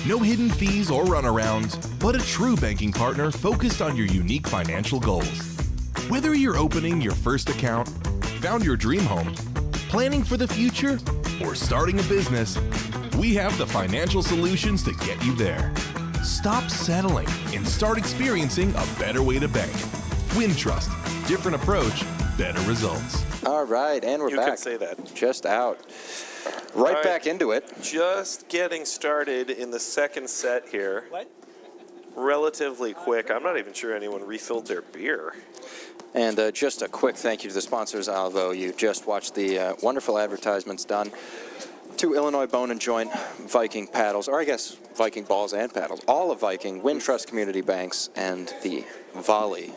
No hidden fees or runarounds, but a true banking partner focused on your unique financial goals. Whether you're opening your first account, found your dream home, planning for the future, or starting a business, We have the financial solutions to get you there. Stop settling and start experiencing a better way to bank. Wintrust. Different approach, better results. All right, and we're You back. can say that. Just out. Right right. back into it. Just getting started in the second set here. What? Relatively quick. I'm not even sure anyone refilled their beer. And just a quick thank you to the sponsors, although you just watched the wonderful advertisements done to Illinois Bone and Joint, Viking paddles, or I guess Viking balls and paddles, all of Viking, Wintrust Community Banks, and the Volley,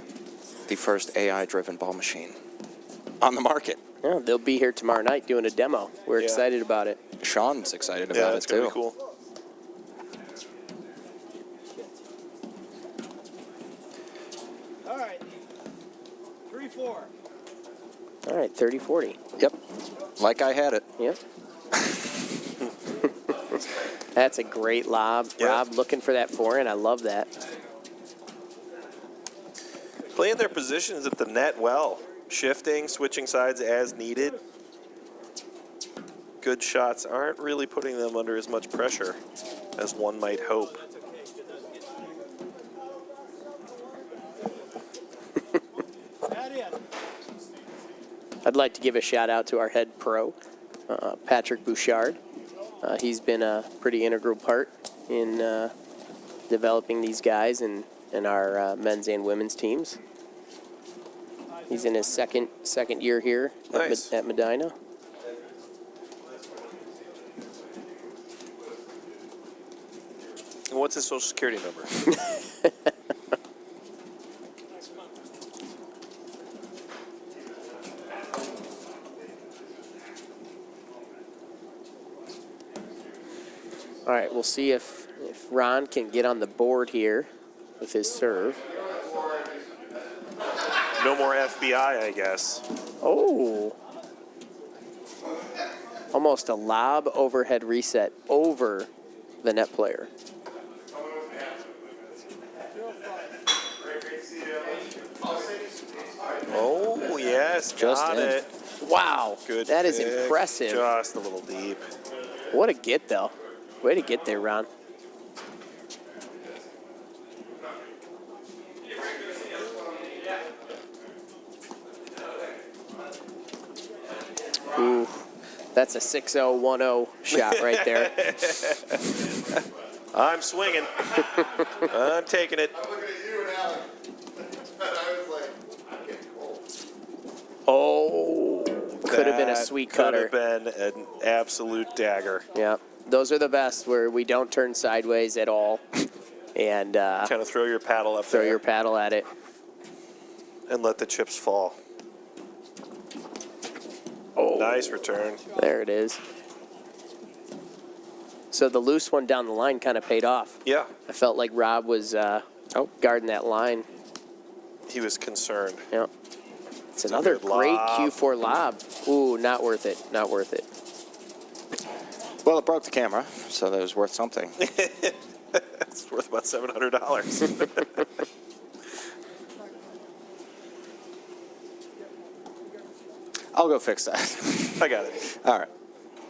the first AI-driven ball machine on the market. Yeah, they'll be here tomorrow night doing a demo. We're excited about it. Sean's excited Yeah, about that's it, going too. to be cool. All right. 3-4. All right, 30-40. Yep, like I had it. Yep. That's a great lob. Yeah. Rob looking for that forehand. I love that. Playing their positions at the net well. Shifting, switching sides as needed. Good shots aren't really putting them under as much pressure as one might hope. I'd like to give a shout out to our head pro, Patrick Bouchard. He's been a pretty integral part in developing these guys and our men's and women's teams. He's in his second year here Nice. at Medinah. And what's his social security number? All right, we'll see if Ron can get on the board here with his serve. No more FBI, I guess. Oh. Almost a lob overhead reset over the net player. Oh, yes, Just got in. it. Wow. Good That is pick. impressive. Just a little deep. What a get, though. Way to get there, Ron. Ooh, that's a 6-0-1-0 shot right there. I'm swinging. I'm taking it. Oh, could have been a sweet cutter. Could have been an absolute dagger. Yeah, those are the best where we don't turn sideways at all and Kind of throw your paddle up throw there your paddle at it. and let the chips fall. Oh, Nice return. there it is. So the loose one down the line kind of paid off. Yeah, I felt like Rob was guarding that line. he was concerned. Yeah. It's another good great lob. Q4 lob. Ooh, not worth it. Not worth it. Well, it broke the camera, so that was worth something. It's worth about $700. I'll go fix that. I got it. All right.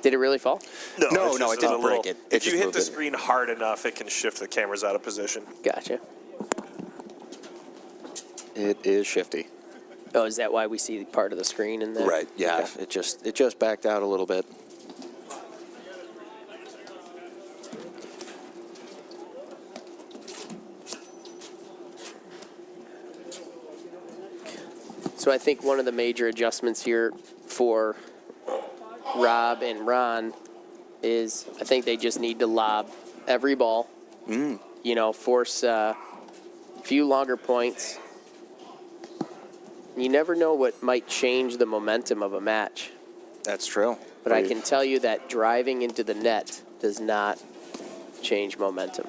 Did it really fall? No, it's no, just it didn't a little- break it. It If you just hit the moved it. screen hard enough, it can shift the cameras out of position. Gotcha. It is shifty. Oh, is that why we see part of the screen in there? Right, yeah. Okay. It just backed out a little bit. So I think one of the major adjustments here for Rob and Ron is I think they just need to lob every ball. You know, force a few longer points. You never know what might change the momentum of a match. That's true. But I can tell you that driving into the net does not change momentum.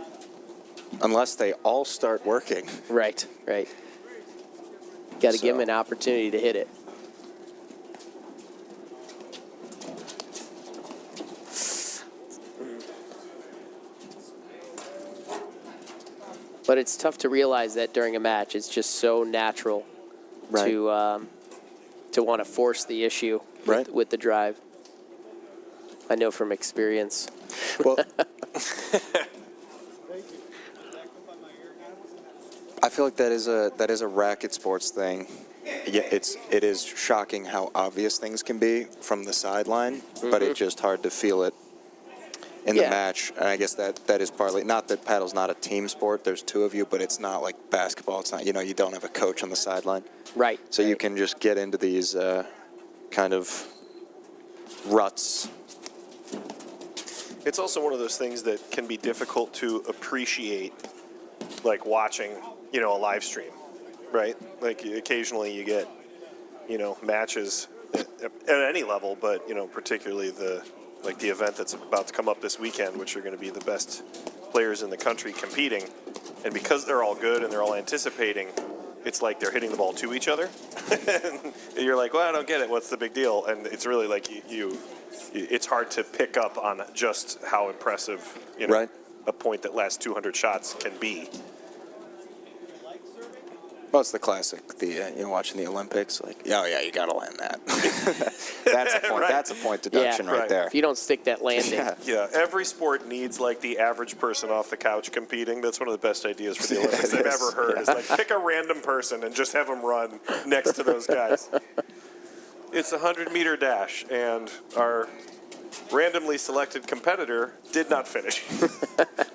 Unless they all start working. Right, right. Got to give So- them an opportunity to hit it. But it's tough to realize that during a match. It's just so natural Right. to want to force the issue Right. with the drive. I know from experience. Well, I feel like that is a racket sports thing. Yeah, it is shocking how obvious things can be from the sideline, but it's just hard to feel it in the match. And I guess that is partly, not that paddle's not a team sport. There's two of you, but it's not like basketball. It's not, you don't have a coach on the sideline. Right. So you can just get into these kind of ruts. It's also one of those things that can be difficult to appreciate, like watching, a live stream, right? Like occasionally you get, matches at any level, but, particularly the event that's about to come up this weekend, which are going to be the best players in the country competing. And because they're all good and they're all anticipating, it's like they're hitting the ball to each other. And you're like, well, I don't get it. What's the big deal? And it's really like it's hard to pick up on just how impressive, Right. a point that lasts 200 shots can be. Well, it's the classic. Watching the Olympics, like, oh yeah, you gotta land that. That's a point. Right. That's a point deduction right there. If you don't stick that landing. Yeah, every sport needs like the average person off the couch competing. That's one of the best ideas for the Olympics I've ever heard. Is like pick a random person and just have them run next to those guys. It's a 100-meter dash, and our randomly selected competitor did not finish.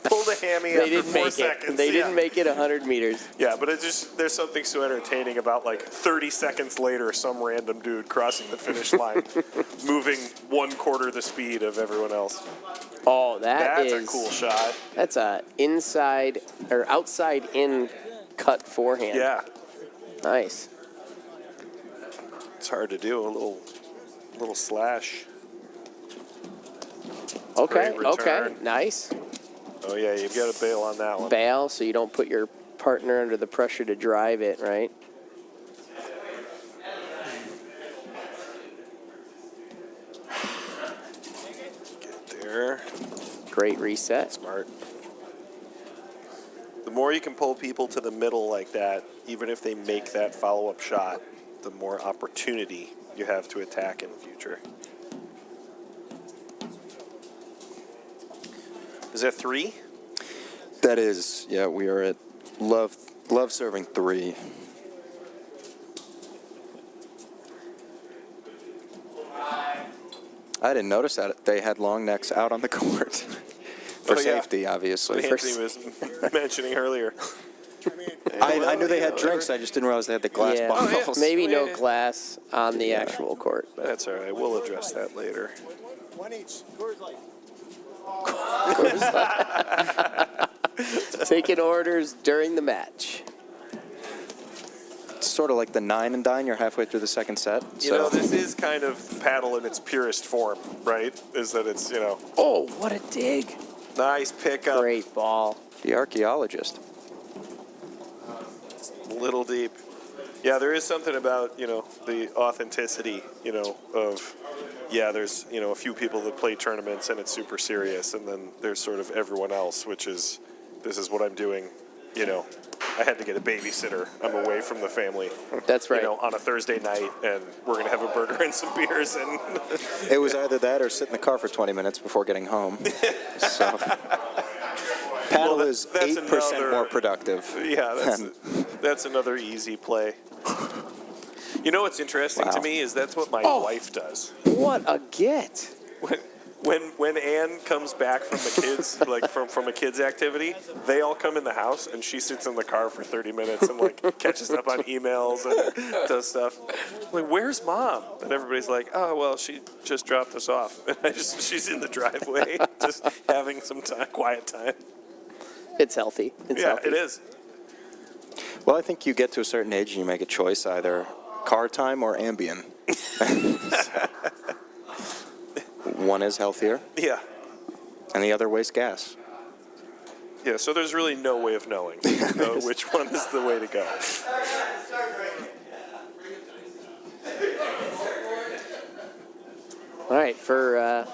Pulled a hammy after 4 seconds. They didn't make it 100 meters. Yeah, but there's something so entertaining about like 30 seconds later, some random dude crossing the finish line, moving 1/4 the speed of everyone else. Oh, That's a cool shot. That's a inside or outside in cut forehand. Yeah, Nice. it's hard to do. A little slash. Okay. Great Okay. return. Nice. Oh yeah, you've got to bail on that one. Bail so you don't put your partner under the pressure to drive it, right? Get there. Great reset. Smart. The more you can pull people to the middle like that, even if they make that follow-up shot, the more opportunity you have to attack in the future. Is that 3? That is, yeah. We are at love serving 3. I didn't notice that they had long necks out on the court for safety, obviously. What Anthony was mentioning earlier. I knew they had drinks. I just didn't realize they had the glass bottles. Maybe no glass on the actual court. But That's all right. We'll address that later. One each. Coors Light. taking orders during the match. It's sort of like the 9 and dine. You're halfway through the second set. This is kind of paddle in its purest form, right? Is that it's, Oh, what a dig. nice pickup. Great ball. The archaeologist. Little deep. Yeah, there is something about, the authenticity, of, there's, a few people that play tournaments and it's super serious. And then there's sort of everyone else, which is, this is what I'm doing, I had to get a babysitter. I'm away from the family. That's right. On a Thursday night, and we're going to have a burger and some beers. And It was either that or sit in the car for 20 minutes before getting home. So, paddle is that's 8% more productive. Yeah, that's another easy play. What's interesting to me is that's what my wife does. What a get. When Anne comes back from the kids, like from a kids activity, they all come in the house and she sits in the car for 30 minutes and catches up on emails and does stuff. I'm like, where's mom? And everybody's like, oh well, she just dropped us off. And she's in the driveway, just having some quiet time. It's healthy. It's healthy. It is. Well, I think you get to a certain age and you make a choice, either car time or Ambien. One is healthier, Yeah. and the other wastes gas. Yeah, so there's really no way of knowing which one is the way to go. All right, for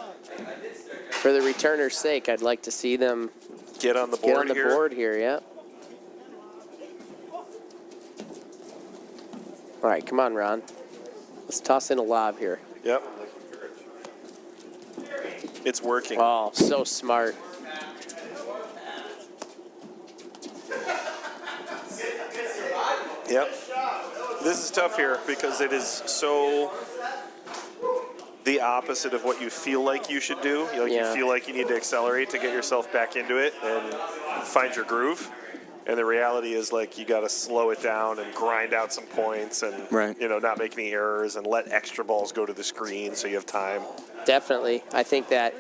the returner's sake, I'd like to see them Get on the get board on the here. board here, yeah. All right, come on, Ron. Let's toss in a lob here. Yep. It's working. Oh, so smart. Yep. This is tough here because it is so the opposite of what you feel like you should do. You feel like you need to accelerate to get yourself back into it and find your groove. And the reality is, like, you got to slow it down and grind out some points and, not make any errors and let extra balls go to the screen so you have time. Definitely. I think that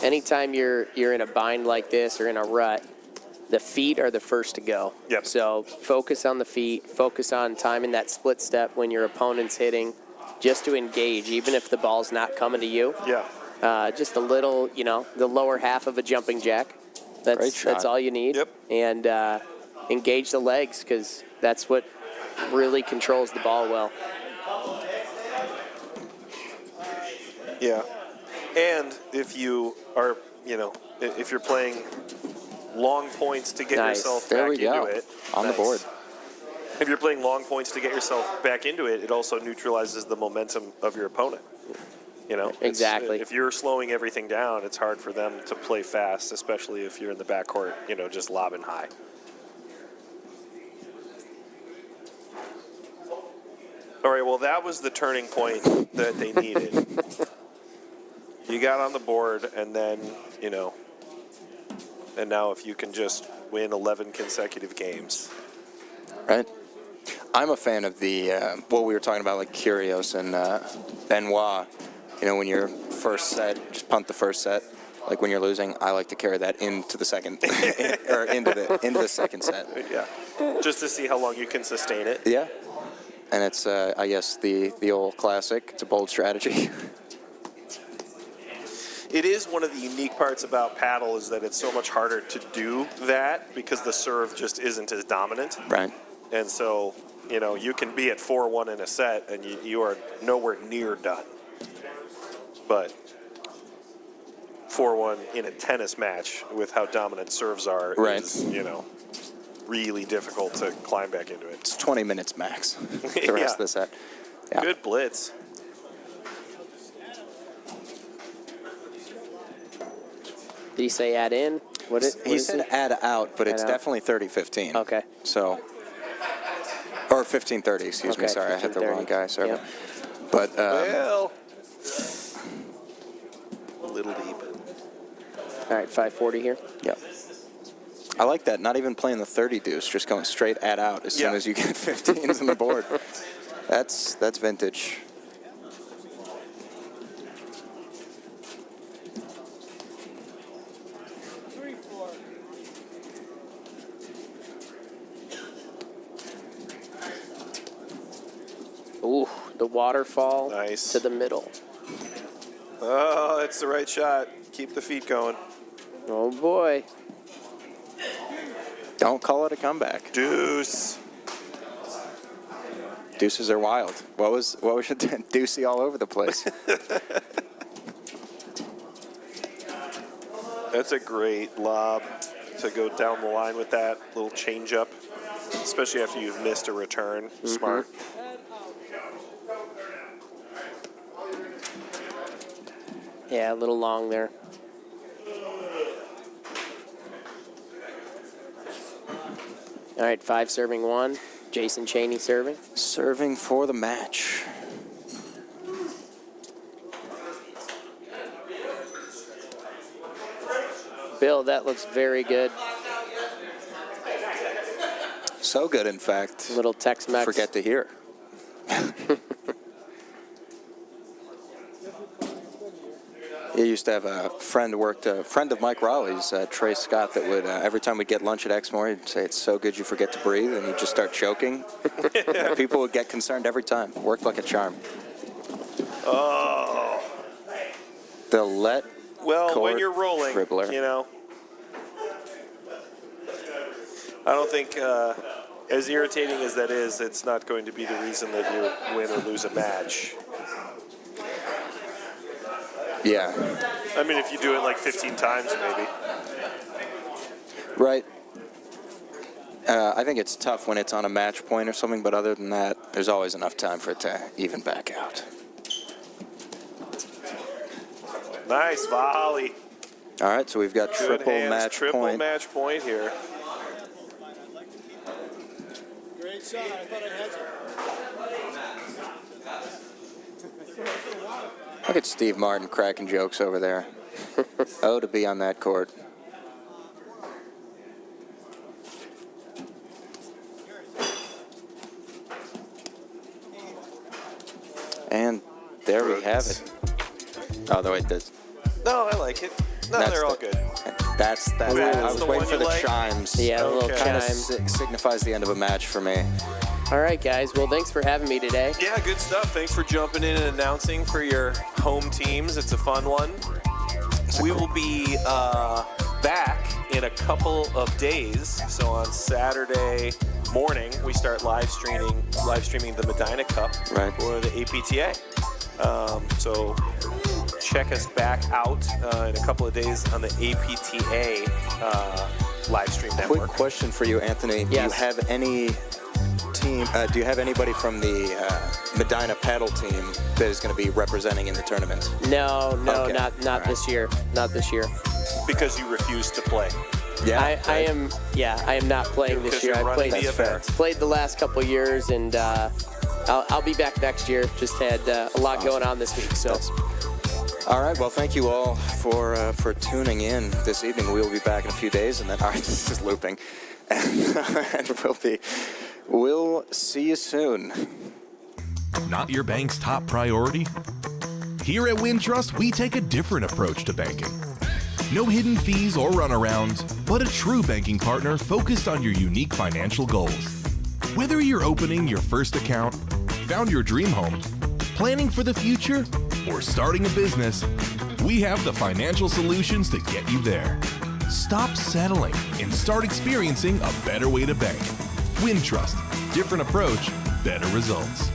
anytime you're in a bind like this or in a rut, the feet are the first to go. Yep. So focus on the feet, focus on timing that split step when your opponent's hitting, just to engage, even if the ball's not coming to you. Yeah. Just a little, the lower half of a jumping jack. That's all you need. Yep. And engage the legs, because that's what really controls the ball well. Yeah. And if you are, if you're playing long points to get yourself back into it. On the board. If you're playing long points to get yourself back into it, it also neutralizes the momentum of your opponent. Exactly. If you're slowing everything down, it's hard for them to play fast, especially if you're in the backcourt, just lobbing high. All right, well, that was the turning point that they needed. You got on the board, and then, and now if you can just win 11 consecutive games. Right. I'm a fan of the, what we were talking about, like Kyrgios and Benoit. When you're first set, just punt the first set. Like when you're losing, I like to carry that into the second, or into the second set. Yeah. Just to see how long you can sustain it. Yeah. And it's, I guess, the old classic. It's a bold strategy. It is one of the unique parts about paddle is that it's so much harder to do that because the serve just isn't as dominant. Right. And so, you can be at 4-1 in a set and you are nowhere near done. But 4-1 in a tennis match with how dominant serves are is, really difficult to climb back into it. It's 20 minutes max, the rest of the set. Yeah. Good blitz. Did he say add in? He said add out, but it's definitely 30-15. Okay. So, or 15-30, excuse me. Sorry, I had the wrong guy. Sorry. Yep. But, Well, a little deep. All right, 540 here. Yep. I like that. Not even playing the 30 deuce, just going straight add out as soon as you get 15s on the board. That's vintage. Ooh, the waterfall Nice. to the middle. Oh, that's the right shot. Keep the feet going. Oh, boy. Don't call it a comeback. Deuce. Deuces are wild. What was it? Deucey all over the place. That's a great lob to go down the line with that little change up, especially after you've missed a return. Mm-hmm. Smart. Yeah, a little long there. All right, 5 serving 1. Jason Chaney serving. Serving for the match. Bill, that looks very good. So good, in fact. Little Tex-Mex. Forget to hear. I used to have a friend a friend of Mike Raleigh's, Trey Scott, that would, every time we'd get lunch at Exmoor, he'd say, "It's so good you forget to breathe," and he'd just start choking. People would get concerned every time. Worked like a charm. Oh. The let Well, when you're rolling, dribbler. I don't think, as irritating as that is, it's not going to be the reason that you win or lose a match. Yeah. I mean, if you do it like 15 times, maybe. Right. I think it's tough when it's on a match point or something, but other than that, there's always enough time for it to even back out. Nice volley. All right, so we've got Good triple hands, match triple point. match point here. Great shot. I thought I had you. Look at Steve Martin cracking jokes over there. Oh, to be on that court. And there we have it. Oh, the wait, this. No, I like it. No, That's they're all the- good. That's Ooh, I that's was the waiting one for you the like? chimes. Yeah, a little Okay. Kind of chime. signifies the end of a match for me. All right, guys. Well, thanks for having me today. Yeah, good stuff. Thanks for jumping in and announcing for your home teams. It's a fun one. We will be back in a couple of days. So on Saturday morning, we start live streaming the Medinah Cup Right. or the APTA. So check us back out in a couple of days on the APTA live stream Quick network. question for you, Anthony. Do you Yes. have any team? Do you have anybody from the Medinah paddle team that is going to be representing in the tournament? No, Okay. not All right. this year. Not this year. Because you refuse to play. Yeah, I am not playing this Because year. you're I running played the event. played the last couple years, and I'll be back next year. Just had a lot going on this week, so. All right. Well, thank you all for tuning in this evening. We will be back in a few days, and then all right, this is looping, and we'll see you soon. Not your bank's top priority? Here at Wintrust, we take a different approach to banking. No hidden fees or runarounds, but a true banking partner focused on your unique financial goals. Whether you're opening your first account, found your dream home, planning for the future, or starting a business, we have the financial solutions to get you there. Stop settling and start experiencing a better way to bank. Wintrust, different approach, better results.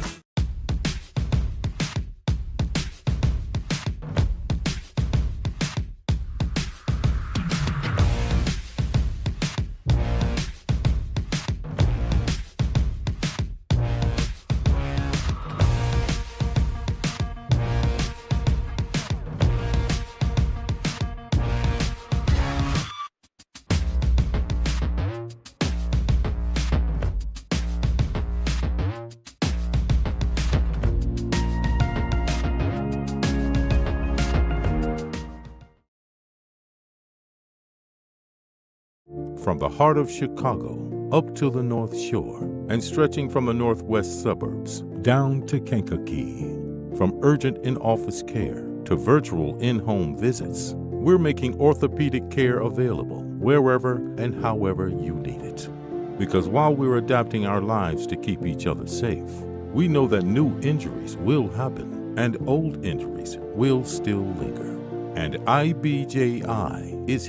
From the heart of Chicago up to the North Shore and stretching from the northwest suburbs down to Kankakee. From urgent in-office care to virtual in-home visits, we're making orthopedic care available wherever and however you need it. Because while we're adapting our lives to keep each other safe, we know that new injuries will happen and old injuries will still linger. And IBJI is